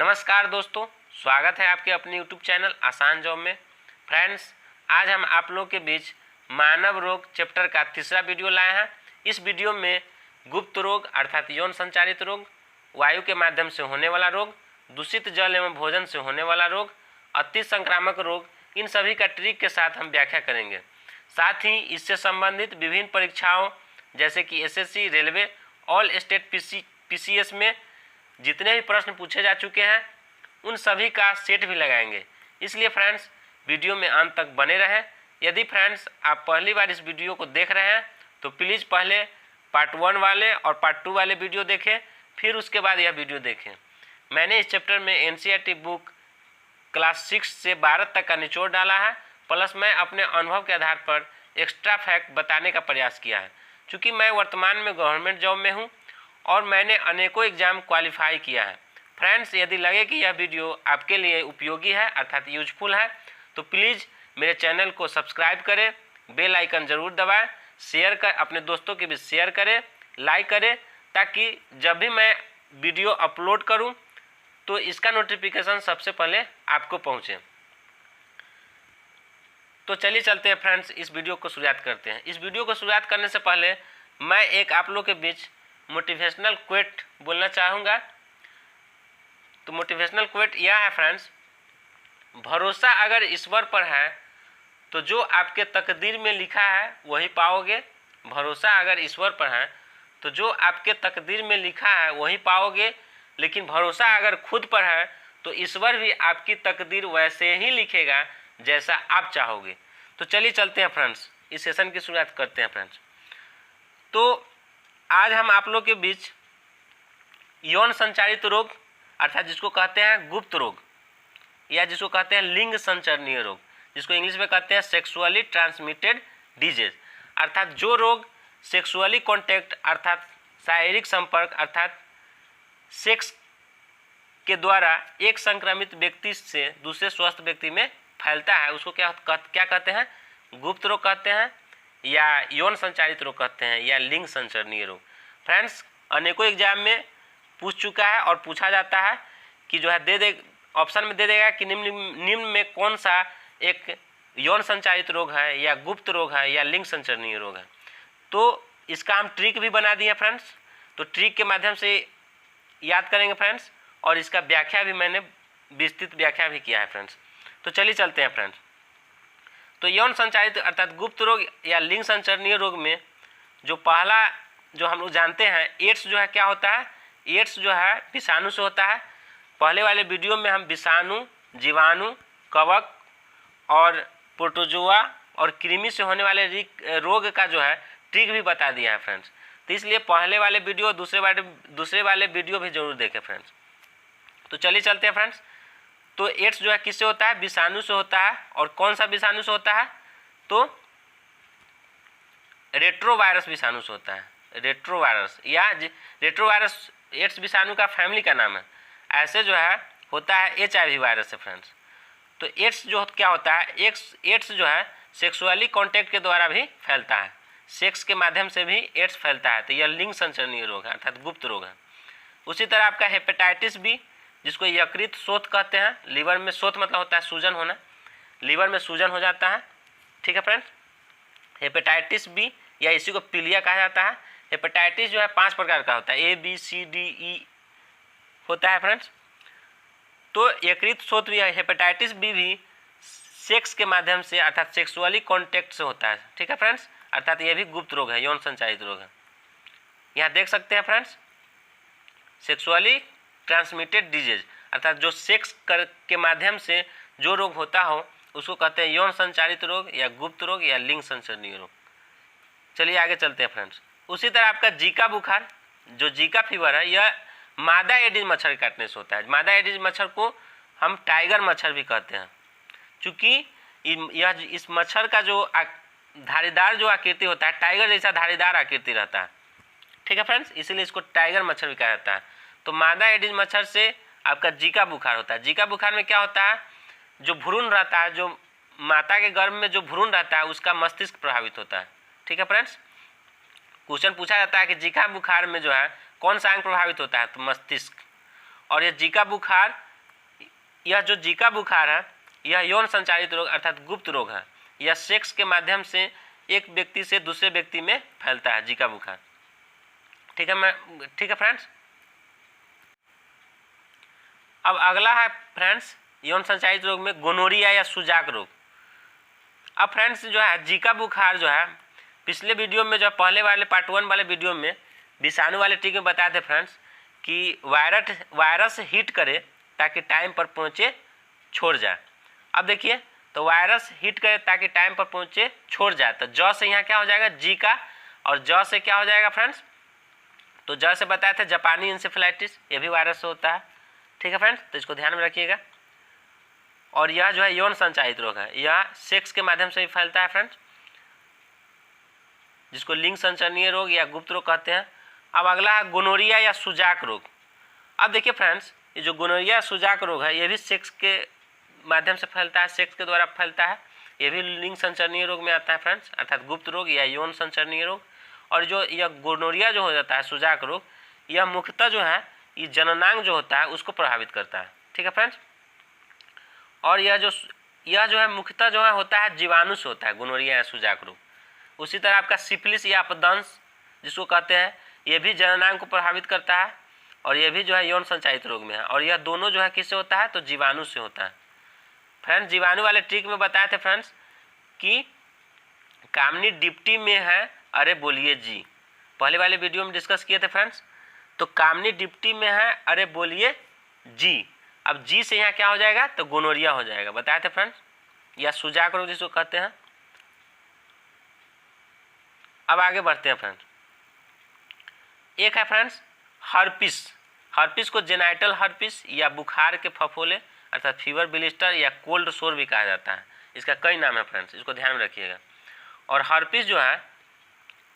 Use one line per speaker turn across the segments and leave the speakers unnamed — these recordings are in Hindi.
नमस्कार दोस्तों, स्वागत है आपके अपने YouTube चैनल आसान जॉब में। फ्रेंड्स, आज हम आप लोग के बीच मानव रोग चैप्टर का तीसरा वीडियो लाए हैं। इस वीडियो में गुप्त रोग अर्थात यौन संचारित रोग, वायु के माध्यम से होने वाला रोग, दूषित जल एवं भोजन से होने वाला रोग, अति संक्रामक रोग, इन सभी का ट्रिक के साथ हम व्याख्या करेंगे। साथ ही इससे संबंधित विभिन्न परीक्षाओं जैसे कि SSC, railway, all state PCS में जितने भी प्रश्न पूछे जा चुके हैं उन सभी का सेट भी लगाएंगे। इसलिए फ्रेंड्स, वीडियो में अंत तक बने रहें। यदि फ्रेंड्स आप पहली बार इस वीडियो को देख रहे हैं तो प्लीज़ पहले पार्ट 1 वाले और पार्ट 2 वाले वीडियो देखें, फिर उसके बाद यह वीडियो देखें। मैंने इस चैप्टर में NCERT बुक क्लास 6 से 12 तक का निचोड़ डाला है, प्लस मैं अपने अनुभव के आधार पर एक्स्ट्रा फैक्ट बताने का प्रयास किया है। चूँकि मैं वर्तमान में गवर्नमेंट जॉब में हूँ और मैंने अनेकों एग्ज़ाम क्वालिफाई किया है। फ्रेंड्स, यदि लगे कि यह वीडियो आपके लिए उपयोगी है अर्थात यूजफुल है तो प्लीज़ मेरे चैनल को सब्सक्राइब करें, बेल आइकन ज़रूर दबाएं, शेयर कर अपने दोस्तों के बीच शेयर करें, लाइक करें, ताकि जब भी मैं वीडियो अपलोड करूं तो इसका नोटिफिकेशन सबसे पहले आपको पहुंचे। तो चलिए चलते हैं फ्रेंड्स, इस वीडियो को शुरुआत करते हैं। इस वीडियो को शुरुआत करने से पहले मैं एक आप लोग के बीच मोटिवेशनल क्वेट बोलना चाहूँगा। तो मोटिवेशनल क्वेट यह है फ्रेंड्स, भरोसा अगर ईश्वर पर है तो जो आपके तकदीर में लिखा है वही पाओगे। भरोसा अगर ईश्वर पर है तो जो आपके तकदीर में लिखा है वही पाओगे, लेकिन भरोसा अगर खुद पर है तो ईश्वर भी आपकी तकदीर वैसे ही लिखेगा जैसा आप चाहोगे। तो चलिए चलते हैं फ्रेंड्स, इस सेशन की शुरुआत करते हैं फ्रेंड्स। तो आज हम आप लोग के बीच यौन संचारित रोग अर्थात जिसको कहते हैं गुप्त रोग या जिसको कहते हैं लिंग संचरणीय रोग, जिसको इंग्लिश में कहते हैं सेक्सुअली ट्रांसमिटेड डिजीज, अर्थात जो रोग सेक्सुअली कॉन्टैक्ट अर्थात शारीरिक संपर्क अर्थात सेक्स के द्वारा एक संक्रमित व्यक्ति से दूसरे स्वस्थ व्यक्ति में फैलता है, उसको क्या कहते हैं? गुप्त रोग कहते हैं या यौन संचारित रोग कहते हैं या लिंग संचरणीय रोग। फ्रेंड्स, अनेकों एग्जाम में पूछ चुका है और पूछा जाता है कि जो है ऑप्शन में दे देगा कि निम्न में कौन सा एक यौन संचारित रोग है या गुप्त रोग है या लिंग संचरणीय रोग है। तो इसका हम ट्रिक भी बना दिए फ्रेंड्स। तो ट्रिक के माध्यम से याद करेंगे फ्रेंड्स, और इसका व्याख्या भी मैंने विस्तृत व्याख्या भी किया है फ्रेंड्स। तो चलिए चलते हैं फ्रेंड्स। तो यौन संचारित अर्थात गुप्त रोग या लिंग संचरणीय रोग में जो पहला जो हम लोग जानते हैं, एड्स जो है क्या होता है? एड्स जो है विषाणु से होता है। पहले वाले वीडियो में हम विषाणु, जीवाणु, कवक और प्रोटोजोआ और कृमि से होने वाले रोग का जो है ट्रिक भी बता दिया है फ्रेंड्स। तो इसलिए पहले वाले वीडियो दूसरे वाले वीडियो भी जरूर देखें फ्रेंड्स। तो चलिए चलते हैं फ्रेंड्स। तो एड्स जो है किससे होता है? विषाणु से होता है। और कौन सा विषाणु से होता है? तो रेट्रोवायरस विषाणु से होता है। रेट्रोवायरस या रेट्रोवायरस एड्स विषाणु का फैमिली का नाम है। ऐसे जो है होता है HIV वायरस से फ्रेंड्स। तो एड्स जो क्या होता है? एड्स जो है सेक्सुअली कॉन्टैक्ट के द्वारा भी फैलता है, सेक्स के माध्यम से भी एड्स फैलता है। तो यह लिंग संचरणीय रोग है अर्थात गुप्त रोग है। उसी तरह आपका हेपेटाइटिस बी, जिसको यकृत शोथ कहते हैं, लीवर में शोथ मतलब होता है सूजन होना, लीवर में सूजन हो जाता है। ठीक है फ्रेंड्स, हेपेटाइटिस बी या इसी को पीलिया कहा जाता है। हेपेटाइटिस जो है 5 प्रकार का होता है, ABCDE होता है फ्रेंड्स। तो यकृत शोथ भी है, हेपेटाइटिस बी भी सेक्स के माध्यम से अर्थात सेक्सुअली कॉन्टैक्ट से होता है। ठीक है फ्रेंड्स, अर्थात यह भी गुप्त रोग है, यौन संचारित रोग है। यहाँ देख सकते हैं फ्रेंड्स, सेक्सुअली ट्रांसमिटेड डिजीज अर्थात जो सेक्स के माध्यम से जो रोग होता हो उसको कहते हैं यौन संचारित रोग या गुप्त रोग या लिंग संचरणीय रोग। चलिए आगे चलते हैं फ्रेंड्स। उसी तरह आपका जीका बुखार, जो जीका फीवर है, यह मादा एडिस मच्छर काटने से होता है। मादा एडिस मच्छर को हम टाइगर मच्छर भी कहते हैं, क्योंकि यह इस मच्छर का जो धारीदार जो आकृति होता है, टाइगर जैसा धारीदार आकृति रहता है। ठीक है फ्रेंड्स, इसीलिए इसको टाइगर मच्छर भी कहा जाता है। तो मादा एडिस मच्छर से आपका जीका बुखार होता है। जीका बुखार में क्या होता है? जो भ्रूण रहता है, जो माता के गर्भ में जो भ्रूण रहता है उसका मस्तिष्क प्रभावित होता है। ठीक है फ्रेंड्स, क्वेश्चन पूछा जाता है कि जीका बुखार में जो है कौन सा अंग प्रभावित होता है? तो मस्तिष्क। और ये जीका बुखार यह जो जीका बुखार है यह यौन संचारित रोग अर्थात गुप्त रोग है। यह सेक्स के माध्यम से एक व्यक्ति से दूसरे व्यक्ति में फैलता है, जीका बुखार। ठीक है फ्रेंड्स। अब अगला है फ्रेंड्स यौन संचारित रोग में गोनोरिया या सुजाक रोग। अब फ्रेंड्स जो है जीका बुखार जो है पिछले वीडियो में जो पहले वाले पार्ट 1 वाले वीडियो में विषाणु वाले ट्रिक में बताए थे फ्रेंड्स कि वायरस हिट करे ताकि टाइम पर पहुँचे छोड़ जाए। अब देखिए तो वायरस हिट करे ताकि टाइम पर पहुँचे छोड़ जाए, तो ज से यहाँ क्या हो जाएगा जीका, और ज से क्या हो जाएगा फ्रेंड्स, तो ज से बताए थे जापानी इंसेफेलाइटिस, ये भी वायरस से होता है। ठीक है फ्रेंड्स, तो इसको ध्यान में रखिएगा। और यह जो है यौन संचारित रोग है, यह सेक्स के माध्यम से भी फैलता है फ्रेंड्स, जिसको लिंग संचरणीय रोग या गुप्त रोग कहते हैं। अब अगला है गोनोरिया या सुजाक रोग। अब देखिए फ्रेंड्स ये जो गोनोरिया या सुजाक रोग है ये भी सेक्स के माध्यम से फैलता है, सेक्स के द्वारा फैलता है। ये भी लिंग संचरणीय रोग में आता है फ्रेंड्स, अर्थात गुप्त रोग या यौन संचरणीय रोग। और जो यह गोनोरिया जो हो जाता है सुजाक रोग, यह मुख्यतः जो है ये जननांग जो होता है उसको प्रभावित करता है। ठीक है फ्रेंड्स। और यह जो है मुख्यतः जो है होता है जीवाणु से होता है गोनोरिया या सुजाक रोग। उसी तरह आपका सिफिलिस या अपदंश जिसको कहते हैं ये भी जननांग को प्रभावित करता है, और यह भी जो है यौन संचारित रोग में है। और यह दोनों जो है किससे होता है, तो जीवाणु से होता है। फ्रेंड्स जीवाणु वाले ट्रिक में बताए थे फ्रेंड्स कि कामनी डिप्टी में है अरे बोलिए जी, पहले वाले वीडियो में डिस्कस किए थे फ्रेंड्स। तो कामनी डिप्टी में है अरे बोलिए जी, अब जी से यहाँ क्या हो जाएगा, तो गोनोरिया हो जाएगा, बताए थे फ्रेंड्स, या सुजाक रोग जिसको कहते हैं। अब आगे बढ़ते हैं फ्रेंड्स। एक है फ्रेंड्स हर्पिस। हर्पिस को जेनाइटल हर्पिस या बुखार के फफोले अर्थात फीवर ब्लिस्टर या कोल्ड सोर भी कहा जाता है। इसका कई नाम है फ्रेंड्स, इसको ध्यान में रखिएगा। और हर्पिस जो है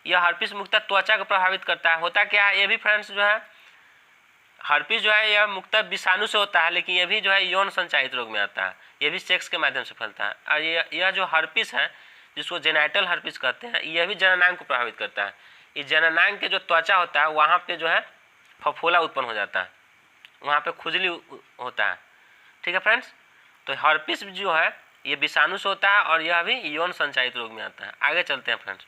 यह हर्पिस मुख्यतः त्वचा को प्रभावित करता है। होता क्या है, ये भी फ्रेंड्स जो है हर्पिस जो है यह मुख्यतः विषाणु से होता है, लेकिन यह भी जो है यौन संचारित रोग में आता है, यह भी सेक्स के माध्यम से फैलता है। और यह जो हर्पिस है जिसको जेनाइटल हर्पिस कहते हैं, यह भी जननांग को प्रभावित करता है। इस जननांग के जो त्वचा होता है वहाँ पे जो है फफोला उत्पन्न हो जाता है, वहाँ पे खुजली होता है। ठीक है फ्रेंड्स। तो हर्पिस जो है ये विषाणु से होता है और यह भी यौन संचारित रोग में आता है। आगे चलते हैं फ्रेंड्स।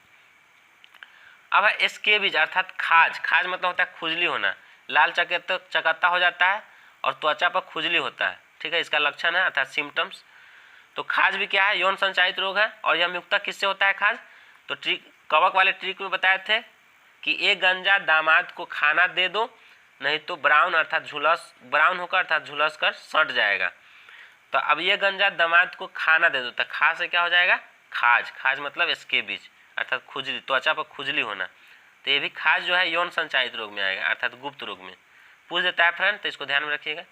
अब है स्केबिज अर्थात खाज। खाज मतलब होता है खुजली होना, लाल चकत्ता हो जाता है और त्वचा पर खुजली होता है। ठीक है, इसका लक्षण है अर्थात सिम्टम्स। तो खाज भी क्या है, यौन संचारित रोग है। और यह मुख्यतः किससे होता है खाज, तो कवक वाले ट्रिक में बताए थे कि एक गंजा दामाद को खाना दे दो, नहीं तो ब्राउन होकर अर्थात झुलस कर सट जाएगा। तो अब ये गंजा दामाद को खाना दे दो, तो खा से क्या हो जाएगा, खाज। खाज मतलब स्केबिज अर्थात खुजली, त्वचा पर खुजली होना। तो ये भी खाज जो है यौन संचारित रोग में आएगा अर्थात गुप्त रोग में पूछ देता है फ्रेंड, तो इसको ध्यान में रखिएगा।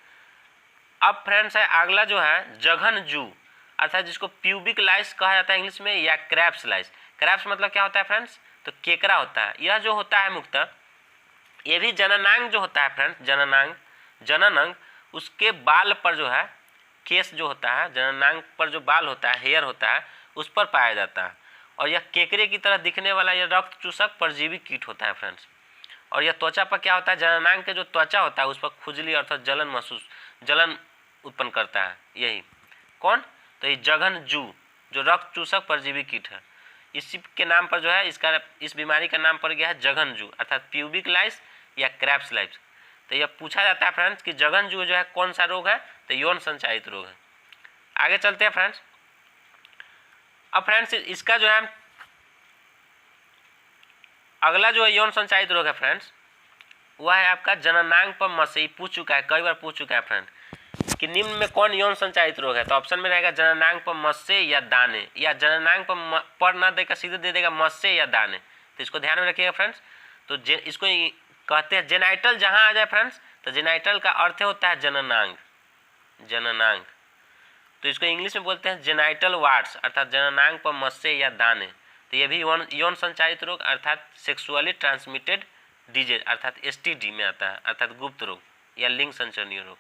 अब फ्रेंड्स है अगला जो है जघन जू अर्थात जिसको प्यूबिक लाइस कहा जाता है इंग्लिश में, या क्रैप्स लाइस। क्रैप्स मतलब क्या होता है फ्रेंड्स, तो केकड़ा होता है। यह जो होता है मुख्यतः ये भी जननांग जो होता है फ्रेंड्स, जननांग उसके बाल पर जो है केस जो होता है, जननांग पर जो बाल होता है, हेयर होता है, उस पर पाया जाता है। और यह केकड़े की तरह दिखने वाला यह रक्त चूसक परजीवी कीट होता है फ्रेंड्स। और यह त्वचा पर क्या होता है, जननांग के जो त्वचा होता है उस पर खुजली अर्थात जलन उत्पन्न करता है। यही कौन, तो ये जघन जू जो रक्त चूसक परजीवी कीट है, इसी के नाम पर जो है इस बीमारी का नाम पड़ गया है जघन जू अर्थात प्यूबिक लाइस या क्रैप्स लाइस। तो यह पूछा जाता है फ्रेंड्स कि जघन जू जो है कौन सा रोग है, तो यौन संचारित रोग है। आगे चलते हैं फ्रेंड्स। अब फ्रेंड्स इसका जो है अगला जो है यौन संचारित रोग है फ्रेंड्स, वह है आपका जननांग पर मसे। पूछ चुका है, कई बार पूछ चुका है फ्रेंड कि निम्न में कौन यौन संचारित रोग है, तो ऑप्शन में रहेगा जननांग पर मस्से या दाने, या जननांग पर न देकर सीधे दे देगा मस्से या दाने। तो इसको ध्यान में रखिएगा फ्रेंड्स। तो इसको कहते हैं जेनाइटल, जहाँ आ जाए फ्रेंड्स तो जेनाइटल का अर्थ होता है जननांग। तो इसको इंग्लिश में बोलते हैं जेनाइटल वार्ड्स अर्थात जननांग पर मस्से या दाने। तो ये भी यौन संचारित रोग अर्थात सेक्सुअली ट्रांसमिटेड डिजीज अर्थात STD में आता है अर्थात गुप्त रोग या लिंग संचरणीय रोग।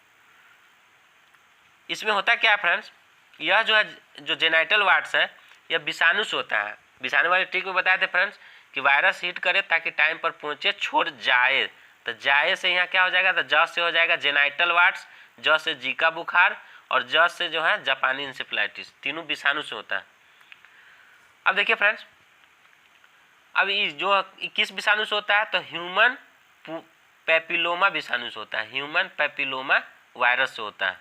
इसमें होता क्या है फ्रेंड्स, यह जो है जो जेनाइटल वार्ड्स है यह विषाणु से होता है। विषाणु वाले ट्रिक में बताए थे फ्रेंड्स कि वायरस हिट करे ताकि टाइम पर पहुंचे छोड़ जाए। तो जाए से यहाँ क्या हो जाएगा, तो ज से हो जाएगा जेनाइटल वार्ड्स, ज से जीका बुखार, और ज से जो है जापानी इंसेफेलाइटिस, तीनों विषाणु से होता है। अब देखिए फ्रेंड्स, अब ये जो किस विषाणु से होता है, तो ह्यूमन पैपिलोमा विषाणु से होता है, ह्यूमन पैपिलोमा वायरस से होता है।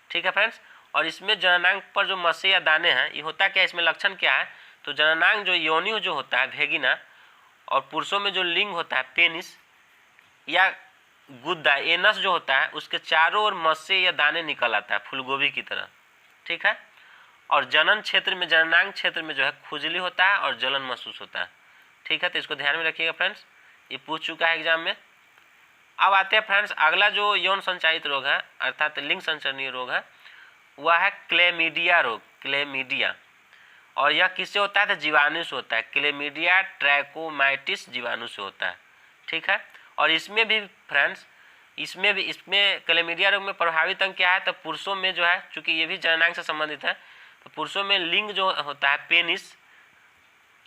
ठीक है फ्रेंड्स, और इसमें जननांग पर जो मस्से या दाने हैं, ये होता क्या है, इसमें लक्षण क्या है, तो जननांग जो योनि जो होता है भेगिना, और पुरुषों में जो लिंग होता है पेनिस या गुद्दा एनस जो होता है, उसके चारों ओर मस्से या दाने निकल आता है फूलगोभी की तरह। ठीक है, और जनन क्षेत्र में, जननांग क्षेत्र में जो है खुजली होता है और जलन महसूस होता है। ठीक है, तो इसको ध्यान में रखिएगा फ्रेंड्स, ये पूछ चुका है एग्जाम में। अब आते हैं फ्रेंड्स, अगला जो यौन संचारित रोग है अर्थात लिंग संचरणीय रोग है, वह है क्लेमीडिया रोग, क्लेमीडिया। और यह किससे होता है, तो जीवाणु से होता है, क्लेमीडिया ट्रैकोमाइटिस जीवाणु से होता है। ठीक है, और इसमें भी फ्रेंड्स, इसमें क्लेमीडिया रोग में प्रभावित अंग क्या है, तो पुरुषों में जो है, चूंकि ये भी जननांग से संबंधित है, तो पुरुषों में लिंग जो होता है पेनिस,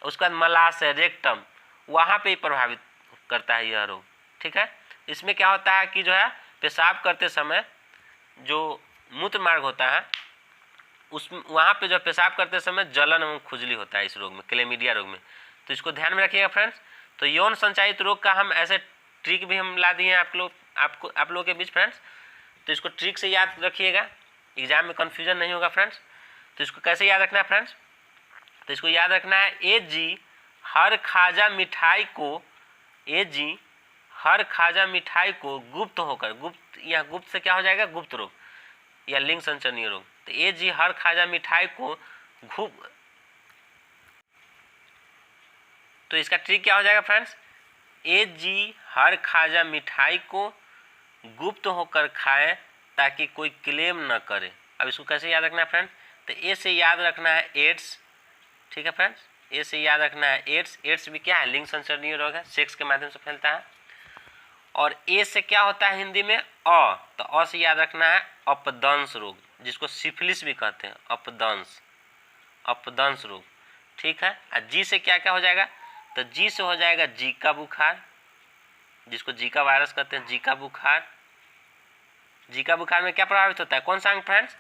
उसका मलाशय रेक्टम, वहाँ पे ही प्रभावित करता है यह रोग। ठीक है, इसमें क्या होता है कि जो है पेशाब करते समय जो मूत्र मार्ग होता है उस वहाँ पे जो पेशाब करते समय जलन एवं खुजली होता है इस रोग में, क्लेमीडिया रोग में। तो इसको ध्यान में रखिएगा फ्रेंड्स। तो यौन संचारित रोग का हम ऐसे ट्रिक भी हम ला दिए हैं आप लोगों के बीच फ्रेंड्स, तो इसको ट्रिक से याद रखिएगा, एग्जाम में कन्फ्यूजन नहीं होगा फ्रेंड्स। तो इसको कैसे याद रखना है फ्रेंड्स, तो इसको याद रखना है, ए जी हर खाजा मिठाई को, ए जी हर खाजा मिठाई को गुप्त होकर, गुप्त या गुप्त से क्या हो जाएगा, गुप्त रोग या लिंग संचरणीय रोग। तो ए जी हर खाजा मिठाई को तो इसका ट्रिक क्या हो जाएगा फ्रेंड्स, ए जी हर खाजा मिठाई को गुप्त होकर खाएं ताकि कोई क्लेम न करे। अब इसको कैसे याद रखना है फ्रेंड्स, तो ए से याद रखना है एड्स। ठीक है फ्रेंड्स, ए से याद रखना है एड्स। एड्स भी क्या है, लिंग संचरणीय रोग है, सेक्स के माध्यम से फैलता है। और ए से क्या होता है हिंदी में, तो अ से याद रखना है अपदंश रोग, जिसको सिफिलिस भी कहते हैं, अपदंश, अपदंश रोग। ठीक है, और जी से क्या क्या हो जाएगा, तो जी से हो जाएगा जीका बुखार, जिसको जीका वायरस कहते हैं, जीका बुखार। जीका बुखार में क्या प्रभावित होता है, कौन सा अंग फ्रेंड्स,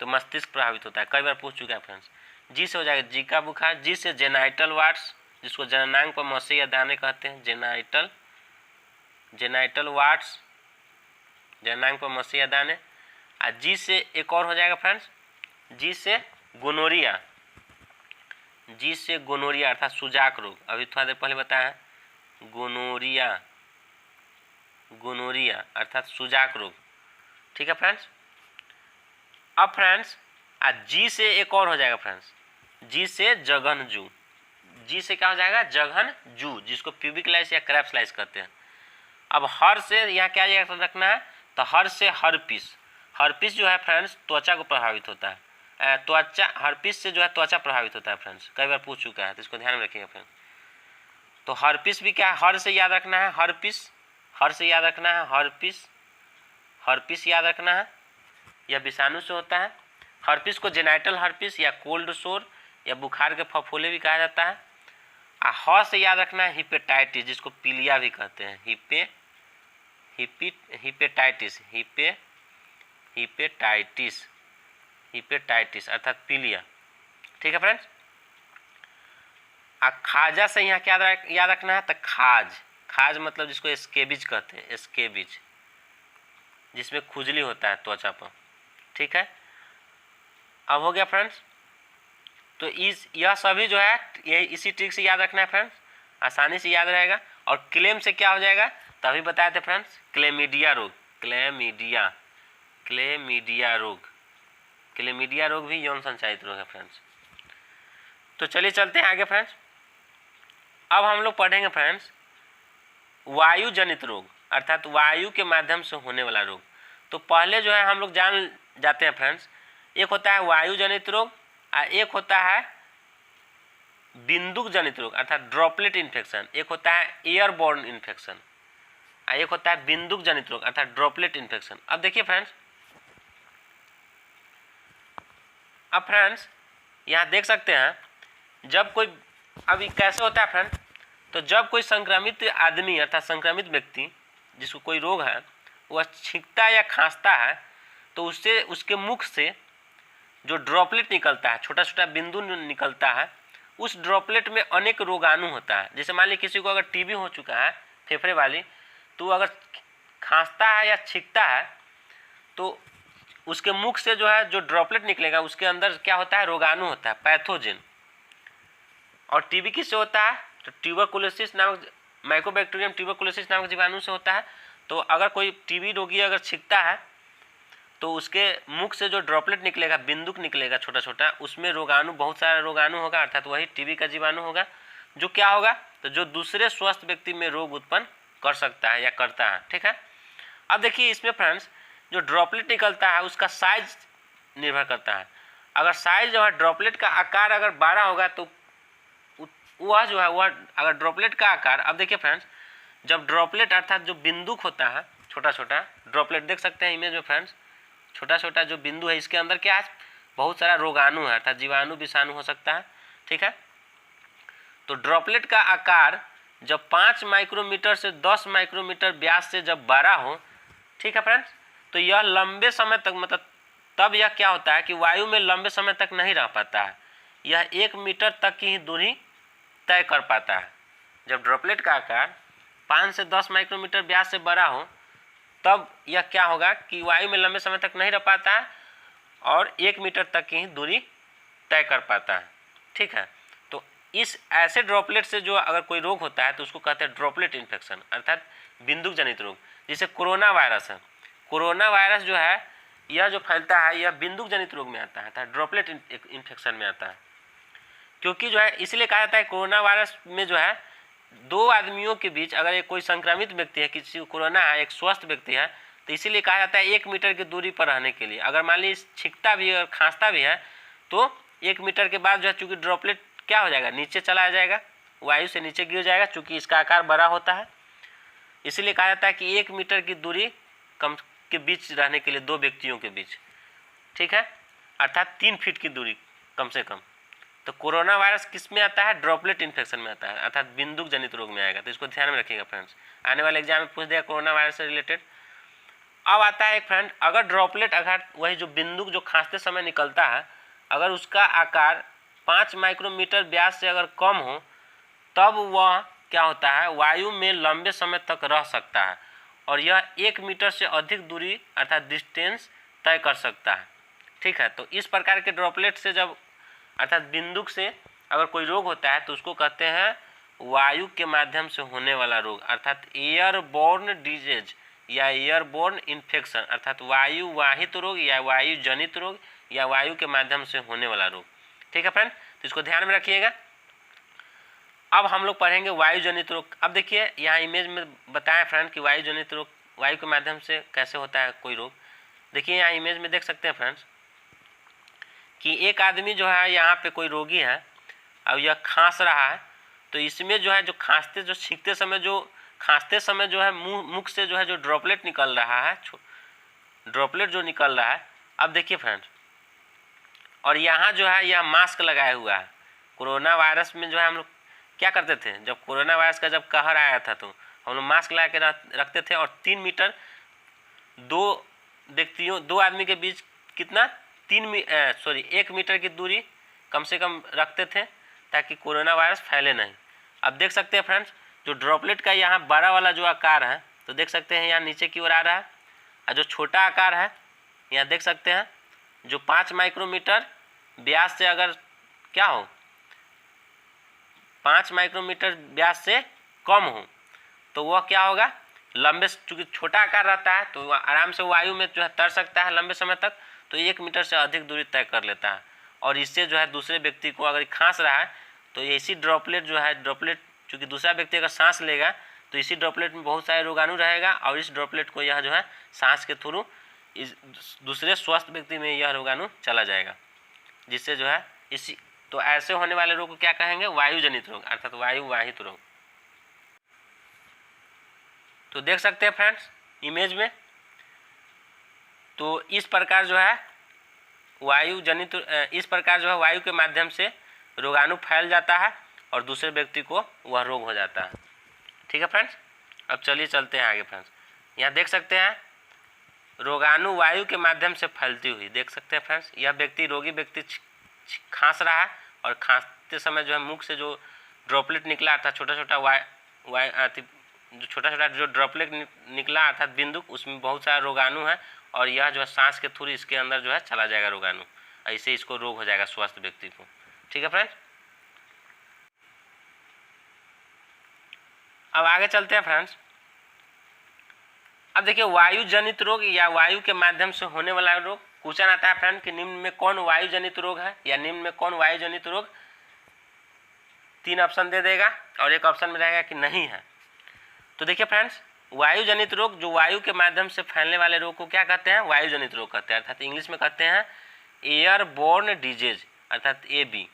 तो मस्तिष्क प्रभावित होता है, कई बार पूछ चुका है फ्रेंड्स। जी से हो जाएगा जीका बुखार। जी से जेनाइटल वार्ड्स, जिसको जननांग पर मस्से या दाने कहते हैं, जेनाइटल वार्ड्स, जननांग पर मस्से या दाने। और जी से एक और हो जाएगा फ्रेंड्स, जी से गोनोरिया, जी से गोनोरिया अर्थात सुजाक रोग, अभी थोड़ा देर पहले बताया, गोनोरिया, गोनोरिया अर्थात सुजाक रोग। ठीक है फ्रेंड्स, अब फ्रेंड्स जी से एक और हो जाएगा फ्रेंड्स, जी से जघन जू, जी से क्या हो जाएगा, जघन जू, जिसको प्यूबिक लाइस या क्रैप्स लाइस कहते हैं। अब हर से यहाँ क्या रखना है, तो हर से हर्पिस, हर्पिस जो है फ्रेंड्स त्वचा को प्रभावित होता है, त्वचा, हर्पिस से जो है त्वचा प्रभावित होता है फ्रेंड्स, कई बार पूछ चुका है, तो इसको ध्यान में रखिएगा फ्रेंड्स। तो हर्पिस भी क्या है, हर से याद रखना है, हर्पिस, हर से याद रखना है, हर्पिस, हर्पिस याद रखना है, यह विषाणु से होता है। हर्पिस को जेनाइटल हर्पिस या कोल्ड सोर या बुखार के फफोले भी कहा जाता है। ह से याद रखना है हिपेटाइटिस, जिसको पीलिया भी कहते हैं, हिपेटाइटिस, हिपेटाइटिस अर्थात पीलिया। ठीक है फ्रेंड्स, खाजा से यहाँ क्या याद रखना है, तो खाज, खाज मतलब जिसको स्केबिज कहते हैं, स्केबिज, जिसमें खुजली होता है त्वचा पर। ठीक है, अब हो गया फ्रेंड्स। तो यह सभी जो है ये इसी ट्रिक से याद रखना है फ्रेंड्स, आसानी से याद रहेगा। और क्लेम से क्या हो जाएगा, तभी बताए थे फ्रेंड्स, क्लेमीडिया रोग, क्लेमीडिया, क्लेमीडिया रोग, क्लेमीडिया रोग भी यौन संचारित रोग है फ्रेंड्स। तो चलिए चलते हैं आगे फ्रेंड्स। अब हम लोग पढ़ेंगे फ्रेंड्स वायु जनित रोग, अर्थात वायु के माध्यम से होने वाला रोग। तो पहले जो है हम लोग जान जाते हैं फ्रेंड्स, एक होता है वायु जनित रोग और एक होता है बिंदुक जनित रोग अर्थात ड्रॉपलेट इन्फेक्शन, एक होता है एयरबॉर्न इन्फेक्शन और एक होता है बिंदुक जनित रोग अर्थात ड्रॉपलेट इन्फेक्शन। अब देखिए फ्रेंड्स, अब फ्रेंड्स यहाँ देख सकते हैं जब कोई, अभी कैसे होता है फ्रेंड्स, तो जब कोई संक्रमित आदमी अर्थात संक्रमित व्यक्ति जिसको कोई रोग है वह छींकता या खांसता है तो तो उससे उसके मुख से जो ड्रॉपलेट निकलता है, छोटा छोटा बिंदु निकलता है, उस ड्रॉपलेट में अनेक रोगाणु होता है। जैसे मान लीजिए किसी को अगर टीबी हो चुका है फेफड़े वाली, तो अगर खांसता है या छींकता है तो उसके मुख से जो है जो ड्रॉपलेट निकलेगा उसके अंदर क्या होता है, रोगाणु होता है, पैथोजन। और टीबी किससे होता है, तो ट्यूबरकुलोसिस नामक माइकोबैक्टीरियम ट्यूबरकुलोसिस नामक जीवाणु से होता है। तो अगर कोई टीबी रोगी अगर छींकता है तो उसके मुख से जो ड्रॉपलेट निकलेगा, बिंदुक निकलेगा छोटा छोटा, उसमें रोगाणु, बहुत सारा रोगाणु होगा, अर्थात वही टीबी का जीवाणु होगा, जो क्या होगा, तो जो दूसरे स्वस्थ व्यक्ति में रोग उत्पन्न कर सकता है या करता है। ठीक है। अब देखिए इसमें फ्रेंड्स जो ड्रॉपलेट निकलता है उसका साइज निर्भर करता है। अगर साइज जो है ड्रॉपलेट का आकार अगर बड़ा होगा तो वह जो है वह अगर ड्रॉपलेट का आकार, अब देखिए फ्रेंड्स जब ड्रॉपलेट अर्थात जो बिंदुक होता है, छोटा छोटा ड्रॉपलेट देख सकते हैं इमेज में फ्रेंड्स, छोटा छोटा जो बिंदु है इसके अंदर क्या है, बहुत सारा रोगाणु है, अर्थात जीवाणु विषाणु हो सकता है। ठीक है। तो ड्रॉपलेट का आकार जब 5 माइक्रोमीटर से 10 माइक्रोमीटर व्यास से जब बड़ा हो, ठीक है फ्रेंड्स, तो यह लंबे समय तक, मतलब तब यह क्या होता है कि वायु में लंबे समय तक नहीं रह पाता है, यह 1 मीटर तक की ही दूरी तय कर पाता है। जब ड्रॉपलेट का आकार 5 से 10 माइक्रोमीटर व्यास से बड़ा हो तब यह क्या होगा कि वायु में लंबे समय तक नहीं रह पाता है और 1 मीटर तक की ही दूरी तय कर पाता है। ठीक है। तो इस ऐसे ड्रॉपलेट से जो अगर कोई रोग होता है तो उसको कहते हैं ड्रॉपलेट इन्फेक्शन, अर्थात बिंदुक जनित रोग। जैसे कोरोना वायरस है, कोरोना वायरस जो है यह जो फैलता है यह बिंदुक जनित रोग में आता है, अर्थात ड्रॉपलेट इन्फेक्शन में आता है। क्योंकि जो है इसलिए कहा जाता है कोरोना वायरस में जो है 2 आदमियों के बीच अगर एक कोई संक्रमित व्यक्ति है, किसी को कोरोना है, एक स्वस्थ व्यक्ति है, तो इसीलिए कहा जाता है 1 मीटर की दूरी पर रहने के लिए। अगर मान लीजिए छींकता भी और खांसता भी है तो 1 मीटर के बाद जो है चूँकि ड्रॉपलेट क्या हो जाएगा, नीचे चला जाएगा, वायु से नीचे गिर जाएगा, चूँकि इसका आकार बड़ा होता है। इसीलिए कहा जाता है कि 1 मीटर की दूरी कम के बीच रहने के लिए 2 व्यक्तियों के बीच। ठीक है। अर्थात 3 फीट की दूरी कम से कम। तो कोरोना वायरस किस में आता है, ड्रॉपलेट इन्फेक्शन में आता है, अर्थात बिंदुक जनित रोग में आएगा। तो इसको ध्यान में रखिएगा फ्रेंड्स, आने वाले एग्जाम में पूछ देगा कोरोना वायरस से रिलेटेड। अब आता है एक फ्रेंड, अगर ड्रॉपलेट अगर वही जो बिंदुक जो खांसते समय निकलता है अगर उसका आकार 5 माइक्रोमीटर व्यास से अगर कम हो तब वह क्या होता है, वायु में लंबे समय तक रह सकता है और यह 1 मीटर से अधिक दूरी अर्थात डिस्टेंस तय कर सकता है। ठीक है। तो इस प्रकार के ड्रॉपलेट से जब अर्थात बिंदुक से अगर कोई रोग होता है तो उसको कहते हैं वायु के माध्यम से होने वाला रोग, अर्थात एयरबोर्न डिजीज या एयरबोर्न इन्फेक्शन, अर्थात वायु वाहित रोग या वायु जनित रोग या वायु के माध्यम से होने वाला रोग। ठीक है फ्रेंड, तो इसको ध्यान में रखिएगा। अब हम लोग पढ़ेंगे वायु जनित रोग। अब देखिए यहाँ इमेज में बताएं फ्रेंड कि वायु जनित रोग वायु के माध्यम से कैसे होता है कोई रोग। देखिए यहाँ इमेज में देख सकते हैं फ्रेंड्स कि एक आदमी जो है यहाँ पे कोई रोगी है और यह खांस रहा है, तो इसमें जो है जो खांसते जो छींकते समय जो खांसते समय जो है मुख से जो है जो ड्रॉपलेट निकल रहा है, ड्रॉपलेट जो निकल रहा है। अब देखिए फ्रेंड्स, और यहाँ जो है यह मास्क लगाया हुआ है। कोरोना वायरस में जो है हम लोग क्या करते थे, जब कोरोना वायरस का जब कहर आया था तो हम लोग मास्क लगा के रखते थे और 3 मीटर 2 आदमी के बीच कितना 1 मीटर की दूरी कम से कम रखते थे ताकि कोरोना वायरस फैले नहीं। अब देख सकते हैं फ्रेंड्स जो ड्रॉपलेट का यहाँ बड़ा वाला जो आकार है तो देख सकते हैं यहाँ नीचे की ओर आ रहा है, और जो छोटा आकार है यहाँ देख सकते हैं जो 5 माइक्रोमीटर व्यास से अगर क्या हो 5 माइक्रोमीटर व्यास से कम हो तो वह क्या होगा, लंबे, चूँकि छोटा आकार रहता है तो वह आराम से वायु में जो है तर सकता है लंबे समय तक, तो 1 मीटर से अधिक दूरी तय कर लेता है। और इससे जो है दूसरे व्यक्ति को अगर खांस रहा है तो इसी ड्रॉपलेट जो है चूँकि दूसरा व्यक्ति अगर सांस लेगा तो इसी ड्रॉपलेट में बहुत सारे रोगाणु रहेगा और इस ड्रॉपलेट को यह जो है सांस के थ्रू इस दूसरे स्वस्थ व्यक्ति में यह रोगाणु चला जाएगा, जिससे जो है इसी तो ऐसे होने वाले रोग को क्या कहेंगे, वायु जनित रोग, अर्थात वायु वाहित रोग। तो देख सकते हैं फ्रेंड्स इमेज में, तो इस प्रकार जो है वायु जनित इस प्रकार जो है वायु के माध्यम से रोगाणु फैल जाता है और दूसरे व्यक्ति को वह रोग हो जाता है। ठीक है फ्रेंड्स, अब चलिए चलते हैं आगे फ्रेंड्स। यहाँ देख सकते हैं रोगाणु वायु के माध्यम से फैलती हुई, देख सकते हैं फ्रेंड्स, यह व्यक्ति रोगी व्यक्ति खांस रहा है और खांसते समय जो है मुख से जो ड्रॉपलेट निकला अर्थात छोटा छोटा जो ड्रॉपलेट निकला अर्थात बिंदु, उसमें बहुत सारा रोगाणु है और यह जो है सांस के थ्रू इसके अंदर जो है चला जाएगा रोगाणु, ऐसे इसको रोग हो जाएगा स्वस्थ व्यक्ति को। ठीक है फ्रेंड्स, अब आगे चलते हैं फ्रेंड्स। अब देखिए वायु जनित रोग या वायु के माध्यम से होने वाला रोग, क्वेश्चन आता है फ्रेंड कि निम्न में कौन वायु जनित रोग है या निम्न में कौन वायु जनित रोग, 3 ऑप्शन दे देगा और एक ऑप्शन में रहेगा कि नहीं है। तो देखिए फ्रेंड्स, वायु जनित रोग जो वायु के माध्यम से फैलने वाले रोग को क्या कहते हैं, वायु जनित रोग कहते हैं, अर्थात इंग्लिश में कहते हैं एयरबोर्न डिजीज अर्थात AB।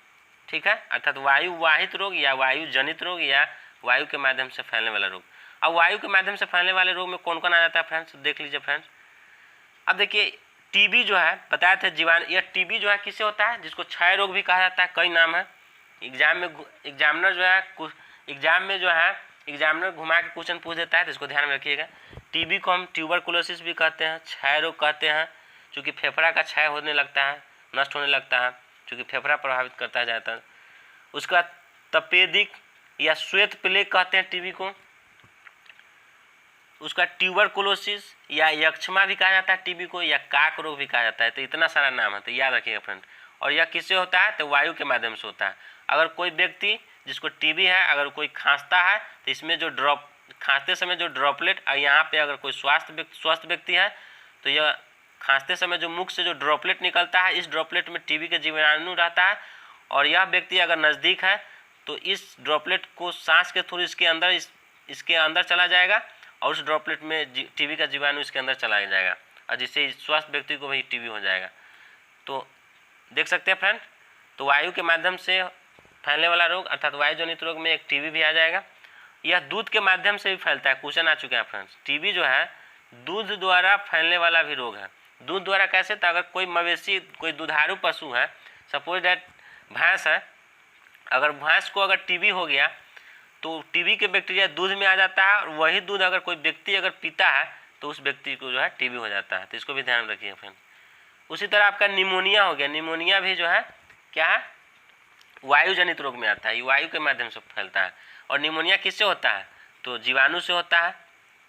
ठीक है, अर्थात वायु वाहित रोग या वायु जनित रोग या वायु के माध्यम से फैलने वाला रोग। अब वायु के माध्यम से फैलने वाले रोग में कौन कौन आ जाता है फ्रेंड्स, देख लीजिए फ्रेंड्स। अब देखिए टीबी जो है बताया था जीवाणु, यह टीबी जो है किससे होता है, जिसको क्षय रोग भी कहा जाता है, कई नाम है। एग्जामिनर जो है एग्जामिनर घुमा के क्वेश्चन पूछ देता है, तो इसको ध्यान में रखिएगा। टीबी को हम ट्यूबरकुलोसिस भी कहते हैं, क्षय रोग कहते हैं, चूँकि फेफड़ा का क्षय होने लगता है, नष्ट होने लगता है, चूँकि फेफड़ा प्रभावित करता है ज़्यादातर। उसका तपेदिक या श्वेत प्लेग कहते हैं टीबी को। उसका ट्यूबरकुलोसिस या यक्षमा भी कहा जाता है टीबी को, या काक रोग भी कहा जाता है। तो इतना सारा नाम है, तो याद रखिएगा फ्रेंड। और यह किससे होता है, तो वायु के माध्यम से होता है। अगर कोई व्यक्ति जिसको टीबी है अगर कोई खांसता है तो इसमें जो खांसते समय जो ड्रॉपलेट, यहाँ पे अगर कोई स्वस्थ व्यक्ति है तो यह खांसते समय जो मुख से जो ड्रॉपलेट निकलता है, इस ड्रॉपलेट में टीबी का जीवाणु रहता है और यह व्यक्ति अगर नज़दीक है तो इस ड्रॉपलेट को सांस के थ्रू इसके अंदर चला जाएगा और उस ड्रॉपलेट में टीबी का जीवाणु इसके अंदर चला जाएगा और जिससे स्वस्थ व्यक्ति को भी टीबी हो जाएगा। तो देख सकते हैं फ्रेंड, तो वायु के माध्यम से फैलने वाला रोग अर्थात वायु जनित रोग में एक टीबी भी आ जाएगा। यह दूध के माध्यम से भी फैलता है, क्वेश्चन आ चुके हैं फ्रेंड्स। टीबी जो है दूध द्वारा फैलने वाला भी रोग है। दूध द्वारा कैसे, तो अगर कोई मवेशी कोई दुधारू पशु है, सपोज डैट भैंस है, अगर भैंस को अगर टीबी हो गया तो टीबी के बैक्टीरिया दूध में आ जाता है और वही दूध अगर कोई व्यक्ति अगर पीता है तो उस व्यक्ति को जो है टीबी हो जाता है। तो इसको भी ध्यान रखिए फ्रेंड। उसी तरह आपका निमोनिया हो गया, निमोनिया भी जो है क्या है, वायु जनित रोग में आता है, ये वायु के माध्यम से फैलता है। और निमोनिया किससे होता है, तो जीवाणु से होता है।